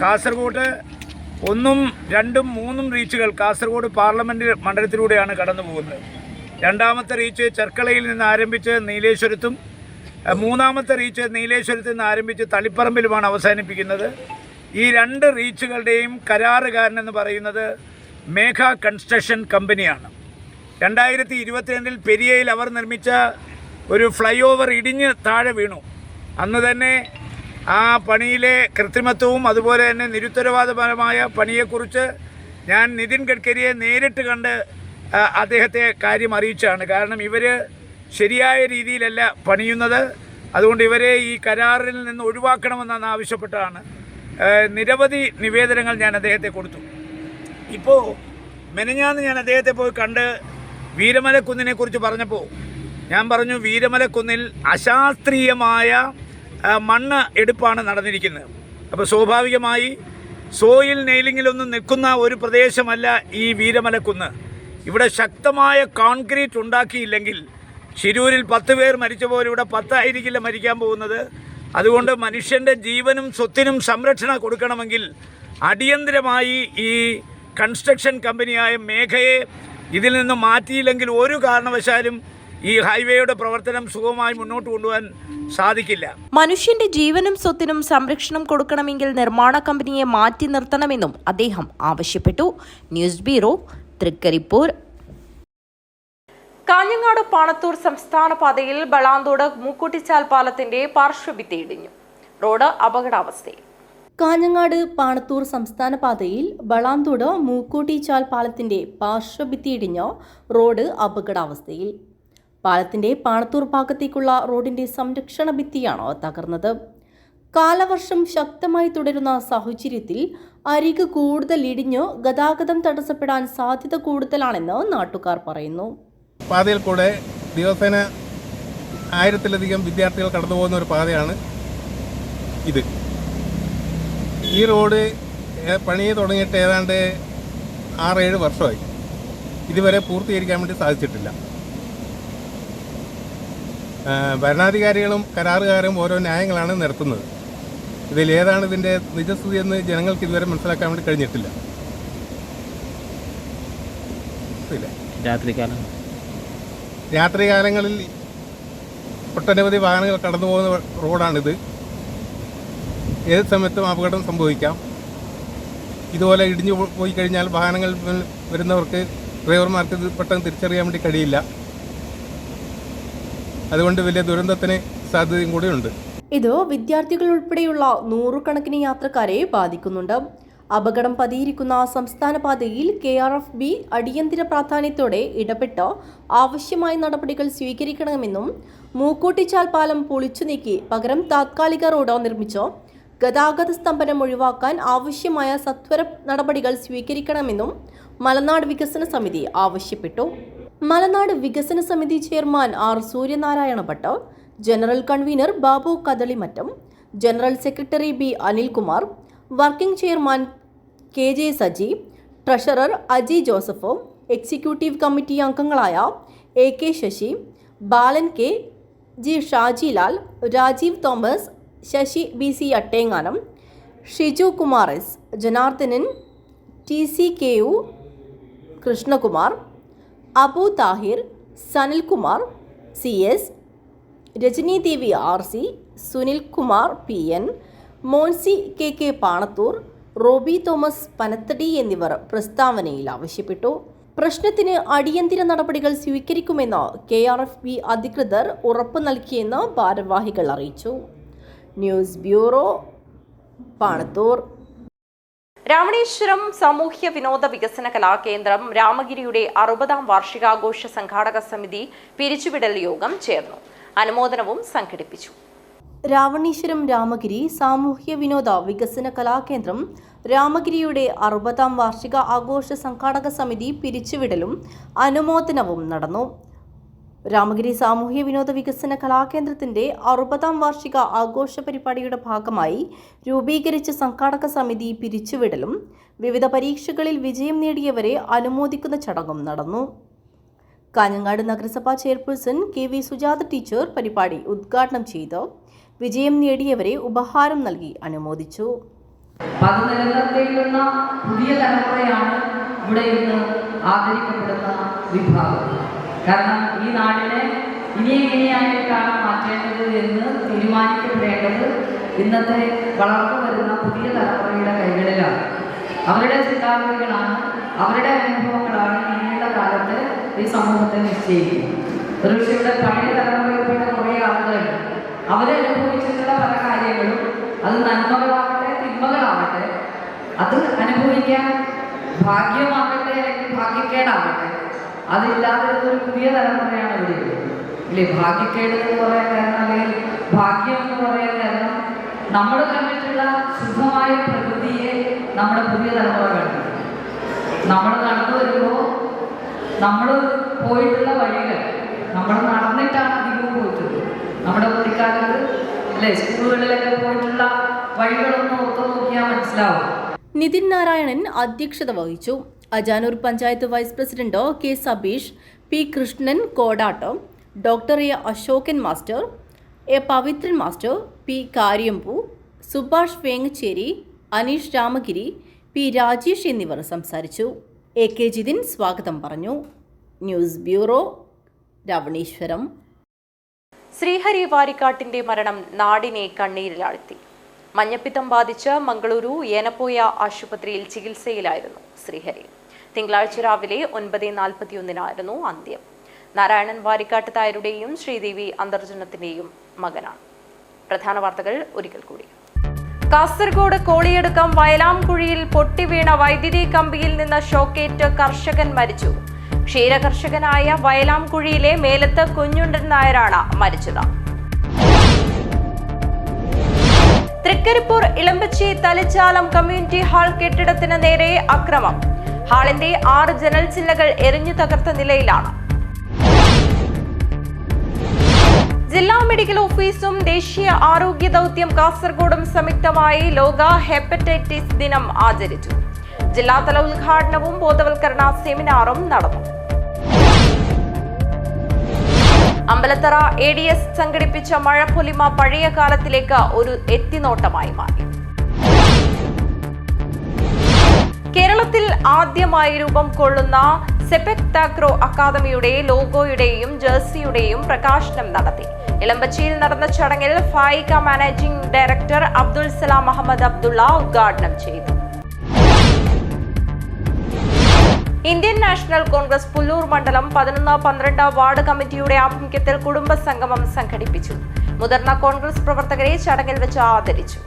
കാസർഗോഡ് 1, 2, 3 റീച്ചുകൾ കാസർഗോഡ് പാർലമെന്റ് മണ്ഡലത്തിലൂടെയാണ് കടന്നു പോകുന്നത്. രണ്ടാമത്തെ റീച്ച് ചെർക്കളയിൽ നിന്ന് ആരംഭിച്ച് നീലേശ്വരത്തും, മൂന്നാമത്തെ റീച്ച് നീലേശ്വരത്ത് നിന്ന് ആരംഭിച്ച് തളിപ്പറമ്പിലുമാണ് അവസാനിപ്പിക്കുന്നത്. ഈ 2 റീച്ചുകളുടെയും കരാറുകാരനെന്ന് പറയുന്നത് മേഘ കൺസ്ട്രക്ഷൻ കമ്പനിയാണ്. 2022 പെരിയയിൽ അവർ നിർമ്മിച്ച ഒരു ഫ്ലൈ ഓവർ ഇടിഞ്ഞ് താഴെ വീണു. അന്ന് തന്നെ ആ പണിയിലെ കൃത്രിമത്വവും അതുപോലെ തന്നെ നിരുത്തരവാദപരമായ പണിയെക്കുറിച്ച് ഞാൻ നിതിൻ ഗഡ്കരിയെ നേരിട്ട് കണ്ട് അദ്ദേഹത്തെ കാര്യം അറിയിച്ചാണ്. കാരണം ഇവർ ശരിയായ രീതിയിലല്ല പണിയുന്നത്, അതുകൊണ്ട് ഇവരെ ഈ കരാറിൽ നിന്ന് ഒഴിവാക്കണമെന്നാണ് ആവശ്യപ്പെട്ടാണ് നിരവധി നിവേദനങ്ങൾ ഞാൻ അദ്ദേഹത്തെ കൊടുത്തു. ഇപ്പോൾ മെനഞ്ഞാന്ന് ഞാൻ അദ്ദേഹത്തെ പോയി കണ്ട് വീരമലക്കുന്നിനെ കുറിച്ച് പറഞ്ഞപ്പോൾ ഞാൻ പറഞ്ഞു, വീരമലക്കുന്നിൽ അശാസ്ത്രീയമായ മണ്ണ് എടുപ്പാണ് നടന്നിരിക്കുന്നത്. അപ്പോൾ സ്വാഭാവികമായി സോയിൽ നെയിലിങ്ങിലൊന്നും നിൽക്കുന്ന ഒരു പ്രദേശമല്ല ഈ വീരമലക്കുന്ന്. ഇവിടെ ശക്തമായ കോൺക്രീറ്റ് ഉണ്ടാക്കിയില്ലെങ്കിൽ ശിരൂരിൽ 10 പേർ മരിച്ച പോലെ ഇവിടെ 10 ആയിരിക്കില്ല മരിക്കാൻ പോകുന്നത്. അതുകൊണ്ട് മനുഷ്യൻ്റെ ജീവനും സ്വത്തിനും സംരക്ഷണം കൊടുക്കണമെങ്കിൽ അടിയന്തരമായി ഈ കൺസ്ട്രക്ഷൻ കമ്പനിയായ മേഘയെ ഇതിൽ നിന്ന് മാറ്റിയില്ലെങ്കിൽ ഒരു കാരണവശാലും ഈ ഹൈവേയുടെ പ്രവർത്തനം സുഗമമായി മുന്നോട്ട് കൊണ്ടുപോകാൻ സാധിക്കില്ല. മനുഷ്യന്റെ ജീവനും സ്വത്തിനും സംരക്ഷണം കൊടുക്കണമെങ്കിൽ നിർമ്മാണ കമ്പനിയെ മാറ്റി നിർത്തണമെന്നും അദ്ദേഹം ആവശ്യപ്പെട്ടു. News bureau, Trikaripur. കാഞ്ഞങ്ങാട് പാണത്തൂർ സംസ്ഥാന പാതയിൽ ബളാന്തോട് മൂക്കൂട്ടിച്ചാൽ പാലത്തിന്റെ പാർശ്വഭിത്തി ഇടിഞ്ഞു. റോഡ് അപകടാവസ്ഥയിൽ. കാഞ്ഞങ്ങാട് പാണത്തൂർ സംസ്ഥാന പാതയിൽ ബളാന്തോട് മൂക്കൂട്ടിച്ചാൽ പാലത്തിന്റെ പാർശ്വഭിത്തി ഇടിഞ്ഞ റോഡ് അപകടാവസ്ഥയിൽ. പാലത്തിന്റെ പാണത്തൂർ ഭാഗത്തേക്കുള്ള റോഡിന്റെ സംരക്ഷണ ഭിത്തിയാണ് തകർന്നത്. കാലവർഷം ശക്തമായി തുടരുന്ന സാഹചര്യത്തിൽ അരിക് കൂടുതൽ ഇടിഞ്ഞ് ഗതാഗതം തടസ്സപ്പെടാൻ സാധ്യത കൂടുതലാണെന്ന് നാട്ടുകാർ പറയുന്നു. പാതയിൽ കൂടെ ദിവസേന 1000-ലധികം വിദ്യാർത്ഥികൾ കടന്നു പോകുന്ന ഒരു പാതയാണ് ഇത്. ഈ റോഡ് പണി തുടങ്ങിയിട്ട് ഏതാണ്ട് 6-7 വർഷമായി. ഇതുവരെ പൂർത്തീകരിക്കാൻ വേണ്ടി സാധിച്ചിട്ടില്ല. ഭരണാധികാരികളും കരാറുകാരും ഓരോ ന്യായങ്ങളാണ് നിരത്തുന്നത്. ഇതിലേതാണ് ഇതിൻ്റെ നിജസ്ഥിതി എന്ന് ജനങ്ങൾക്ക് ഇതുവരെ മനസ്സിലാക്കാൻ വേണ്ടി കഴിഞ്ഞിട്ടില്ല. രാത്രികാലങ്ങളിൽ ഒട്ടനവധി വാഹനങ്ങൾ കടന്നു പോകുന്ന റോഡാണിത്. ഏത് സമയത്തും അപകടം സംഭവിക്കാം. ഇതുപോലെ ഇടിഞ്ഞു പോയി കഴിഞ്ഞാൽ വാഹനങ്ങൾ വരുന്നവർക്ക്, ഡ്രൈവർമാർക്ക് ഇത് പെട്ടെന്ന് തിരിച്ചറിയാൻ വേണ്ടി കഴിയില്ല. അതുകൊണ്ട് വലിയ ദുരന്തത്തിന് സാധ്യതയും കൂടിയുണ്ട്. ഇത് വിദ്യാർത്ഥികൾ ഉൾപ്പെടെയുള്ള നൂറുകണക്കിന് യാത്രക്കാരെ ബാധിക്കുന്നുണ്ട്. അപകടം പതിയിരിക്കുന്ന സംസ്ഥാന പാതയിൽ KRFB അടിയന്തര പ്രാധാന്യത്തോടെ ഇടപെട്ട് ആവശ്യമായ നടപടികൾ സ്വീകരിക്കണമെന്നും മൂക്കൂട്ടിച്ചാൽ പാലം പൊളിച്ചു നീക്കി പകരം താത്കാലിക റോഡ് നിർമ്മിച്ച് ഗതാഗത സ്തംഭനം ഒഴിവാക്കാൻ ആവശ്യമായ സത്വര നടപടികൾ സ്വീകരിക്കണമെന്നും മലനാട് വികസന സമിതി ആവശ്യപ്പെട്ടു. മലനാട് വികസന സമിതി chairman R. Suryanarayana Bhat, general convener Babu Kadalimattam, general secretary B. Anilkumar, working chairman KJ Saji, treasurer Aji Joseph, executive committee അംഗങ്ങളായ AK Sasi, Balan K, G. Shajilal, Rajeev Thomas, Sasi BC Attenganam, Shiju Kumar S, Janardhanan, TCKU, Krishnakumar, Abu Thahir, Sanilkumar CS, Rajani Devi RC, Sunil Kumar PN, Monsi KK Panathur, Roby Thomas Panathady എന്നിവർ പ്രസ്താവനയിൽ ആവശ്യപ്പെട്ടു. പ്രശ്നത്തിന് അടിയന്തര നടപടികൾ സ്വീകരിക്കുമെന്ന് KRFB അധികൃതർ ഉറപ്പ് നൽകിയെന്ന് ഭാരവാഹികൾ അറിയിച്ചു. News bureau, Panathur. രാമണീശ്വരം സാമൂഹ്യ വിനോദ വികസന കലാകേന്ദ്രം രാമഗിരിയുടെ 60ാം വാർഷികാഘോഷ സംഘാടക സമിതി പിരിച്ചുവിടൽ യോഗം ചേർന്നു. അനുമോദനവും സംഘടിപ്പിച്ചു. രാവണീശ്വരം രാമഗിരി സാമൂഹ്യ വിനോദ വികസന കലാകേന്ദ്രം രാമഗിരിയുടെ 60ാം വാർഷിക ആഘോഷ സംഘാടക സമിതി പിരിച്ചുവിടലും അനുമോദനവും നടന്നു. രാമഗിരി സാമൂഹ്യ വിനോദ വികസന കലാകേന്ദ്രത്തിന്റെ 60ാം വാർഷിക ആഘോഷ പരിപാടിയുടെ ഭാഗമായി രൂപീകരിച്ച സംഘാടക സമിതി പിരിച്ചുവിടലും വിവിധ പരീക്ഷകളിൽ വിജയം നേടിയവരെ അനുമോദിക്കുന്ന ചടങ്ങും നടന്നു. കാഞ്ഞങ്ങാട് നഗരസഭാ ചെയർപേഴ്സൺ KV സുജാത ടീച്ചർ പരിപാടി ഉദ്ഘാടനം ചെയ്ത് വിജയം നേടിയവരെ ഉപഹാരം നൽകി അനുമോദിച്ചു. അത് നിലനിർത്തേണ്ടുന്ന പുതിയ തലമുറയാണ് ഇവിടെ ഇന്ന് ആദരിക്കപ്പെടുന്ന വിഭാഗം. കാരണം ഈ നാടിനെ ഇനി എങ്ങനെയായിട്ടാണ് മാറ്റേണ്ടത് എന്ന് തീരുമാനിക്കപ്പെടേണ്ടത് ഇന്നത്തെ വളർന്നു വരുന്ന പുതിയ തലമുറയുടെ കൈകളിലാണ്. അവരുടെ ചിന്താഗതികളാണ്, അവരുടെ അനുഭവങ്ങളാണ് ഇനിയുള്ള കാലത്ത് ഈ സമൂഹത്തെ നിശ്ചയിക്കുന്നത്. ഒരുപക്ഷെ ഇവിടെ പഴയ തലമുറയിൽപ്പെട്ട കുറേ ആളുകളുണ്ട്. അവരനുഭവിച്ചിട്ടുള്ള പല കാര്യങ്ങളും, അത് നന്മകളാവട്ടെ തിന്മകളാവട്ടെ, അത് അനുഭവിക്കാൻ ഭാഗ്യമാകട്ടെ അല്ലെങ്കിൽ ഭാഗ്യക്കേടാവട്ടെ, അതില്ലാതെ ഒരു പുതിയ തലമുറയാണ് ഇവിടെ ഇല്ലേ. ഭാഗ്യക്കേട് എന്ന് പറയാൻ കാരണം അല്ലെങ്കിൽ ഭാഗ്യം എന്ന് പറയാൻ കാരണം നമ്മൾ കണ്ടിട്ടുള്ള ശുദ്ധമായ പ്രകൃതിയെ നമ്മുടെ പുതിയ തലമുറ കണ്ടു. നമ്മൾ നടന്നു വരുമ്പോൾ നമ്മൾ പോയിട്ടുള്ള വഴികൾ, നമ്മൾ നടന്നിട്ടാണ് അധികവും പോയിട്ടുള്ളത്. നമ്മുടെ കുട്ടിക്കാലത്ത് അല്ലേ സ്കൂളുകളിലൊക്കെ പോയിട്ടുള്ള വഴികളൊന്നും ഓർത്തു നോക്കിയാൽ മനസ്സിലാവും. നിതിൻ നാരായണൻ അധ്യക്ഷത വഹിച്ചു. Ajanur panchayat vice president K. Sabeesh, P. Krishnan Kodatt, doctor A. Ashokan master, A. Pavithran master, P. Karyambu, Subhash Vengacheri, Aneesh Ramagiri, P. Rajesh എന്നിവർ സംസാരിച്ചു. AK ജിതിൻ സ്വാഗതം പറഞ്ഞു. News bureau, Ravaneeswaram. ശ്രീഹരി വാരിക്കാട്ടിന്റെ മരണം നാടിനെ കണ്ണീരിലാഴ്ത്തി. മഞ്ഞപ്പിത്തം ബാധിച്ച് മംഗളൂരു ഏനപ്പോയ ആശുപത്രിയിൽ ചികിത്സയിലായിരുന്നു ശ്രീഹരി. തിങ്കളാഴ്ച രാവിലെ 9:41 അന്ത്യം. നാരായണൻ വാരിക്കാട്ട് തായരുടെയും ശ്രീദേവി അന്തർജനത്തിന്റെയും മകനാണ്. പ്രധാന വാർത്തകൾ ഒരിക്കൽ കൂടി. കാസർഗോഡ് കോളിയടുക്കം വയലാംകുഴിയിൽ പൊട്ടിവീണ വൈദ്യുതി കമ്പിയിൽ നിന്ന് ഷോക്കേറ്റ് കർഷകൻ മരിച്ചു. ക്ഷീരകർഷകനായ വയലാംകുഴിയിലെ മേലത്ത് കുഞ്ഞുണ്ടൻ നായരാണ് മരിച്ചത്. തൃക്കരിപ്പൂർ ഇളമ്പച്ചി തലിച്ചാലം കമ്മ്യൂണിറ്റി ഹാൾ കെട്ടിടത്തിന് നേരെ അക്രമം. ഹാളിന്റെ 6 ജനൽ ചില്ലകൾ എറിഞ്ഞു തകർത്ത നിലയിലാണ്. ജില്ലാ മെഡിക്കൽ ഓഫീസും ദേശീയ ആരോഗ്യ ദൗത്യം കാസർഗോഡും സംയുക്തമായി ലോക ഹെപ്പറ്റൈറ്റിസ് ദിനം ആചരിച്ചു. ജില്ലാതല ഉദ്ഘാടനവും ബോധവൽക്കരണ സെമിനാറും നടന്നു. അമ്പലത്തറ ADS സംഘടിപ്പിച്ച മഴപ്പൊലിമ പഴയ കാലത്തിലേക്ക് ഒരു എത്തിനോട്ടമായി മാറി. കേരളത്തിൽ ആദ്യമായി രൂപം കൊള്ളുന്ന സെപെക് താക്രോ അക്കാദമിയുടെ ലോഗോയുടെയും ജേഴ്സിയുടെയും പ്രകാശനം നടത്തി. ഇളമ്പച്ചിയിൽ നടന്ന ചടങ്ങിൽ ഫായിക മാനേജിംഗ് ഡയറക്ടർ അബ്ദുൽ സലാം അഹമ്മദ് അബ്ദുള്ള ഉദ്ഘാടനം ചെയ്തു. ഇന്ത്യൻ നാഷണൽ കോൺഗ്രസ് പുല്ലൂർ മണ്ഡലം 11-12 വാർഡ് കമ്മിറ്റിയുടെ ആഭിമുഖ്യത്തിൽ കുടുംബ സംഗമം സംഘടിപ്പിച്ചു. മുതിർന്ന കോൺഗ്രസ് പ്രവർത്തകരെ ചടങ്ങിൽ വെച്ച് ആദരിച്ചു.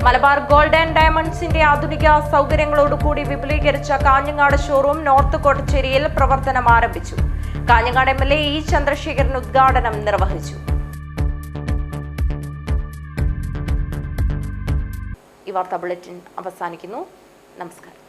മലബാർ ഗോൾഡ് ആൻഡ് ഡയമണ്ട്സിന്റെ ആധുനിക സൗകര്യങ്ങളോടുകൂടി വിപുലീകരിച്ച കാഞ്ഞങ്ങാട് ഷോറൂം നോർത്ത് കോട്ടച്ചേരിയിൽ പ്രവർത്തനം ആരംഭിച്ചു. Kanhangad MLA E. ചന്ദ്രശേഖരൻ ഉദ്ഘാടനം നിർവഹിച്ചു. ഈ വാർത്താ ബുള്ളറ്റിൻ അവസാനിക്കുന്നു. നമസ്കാരം.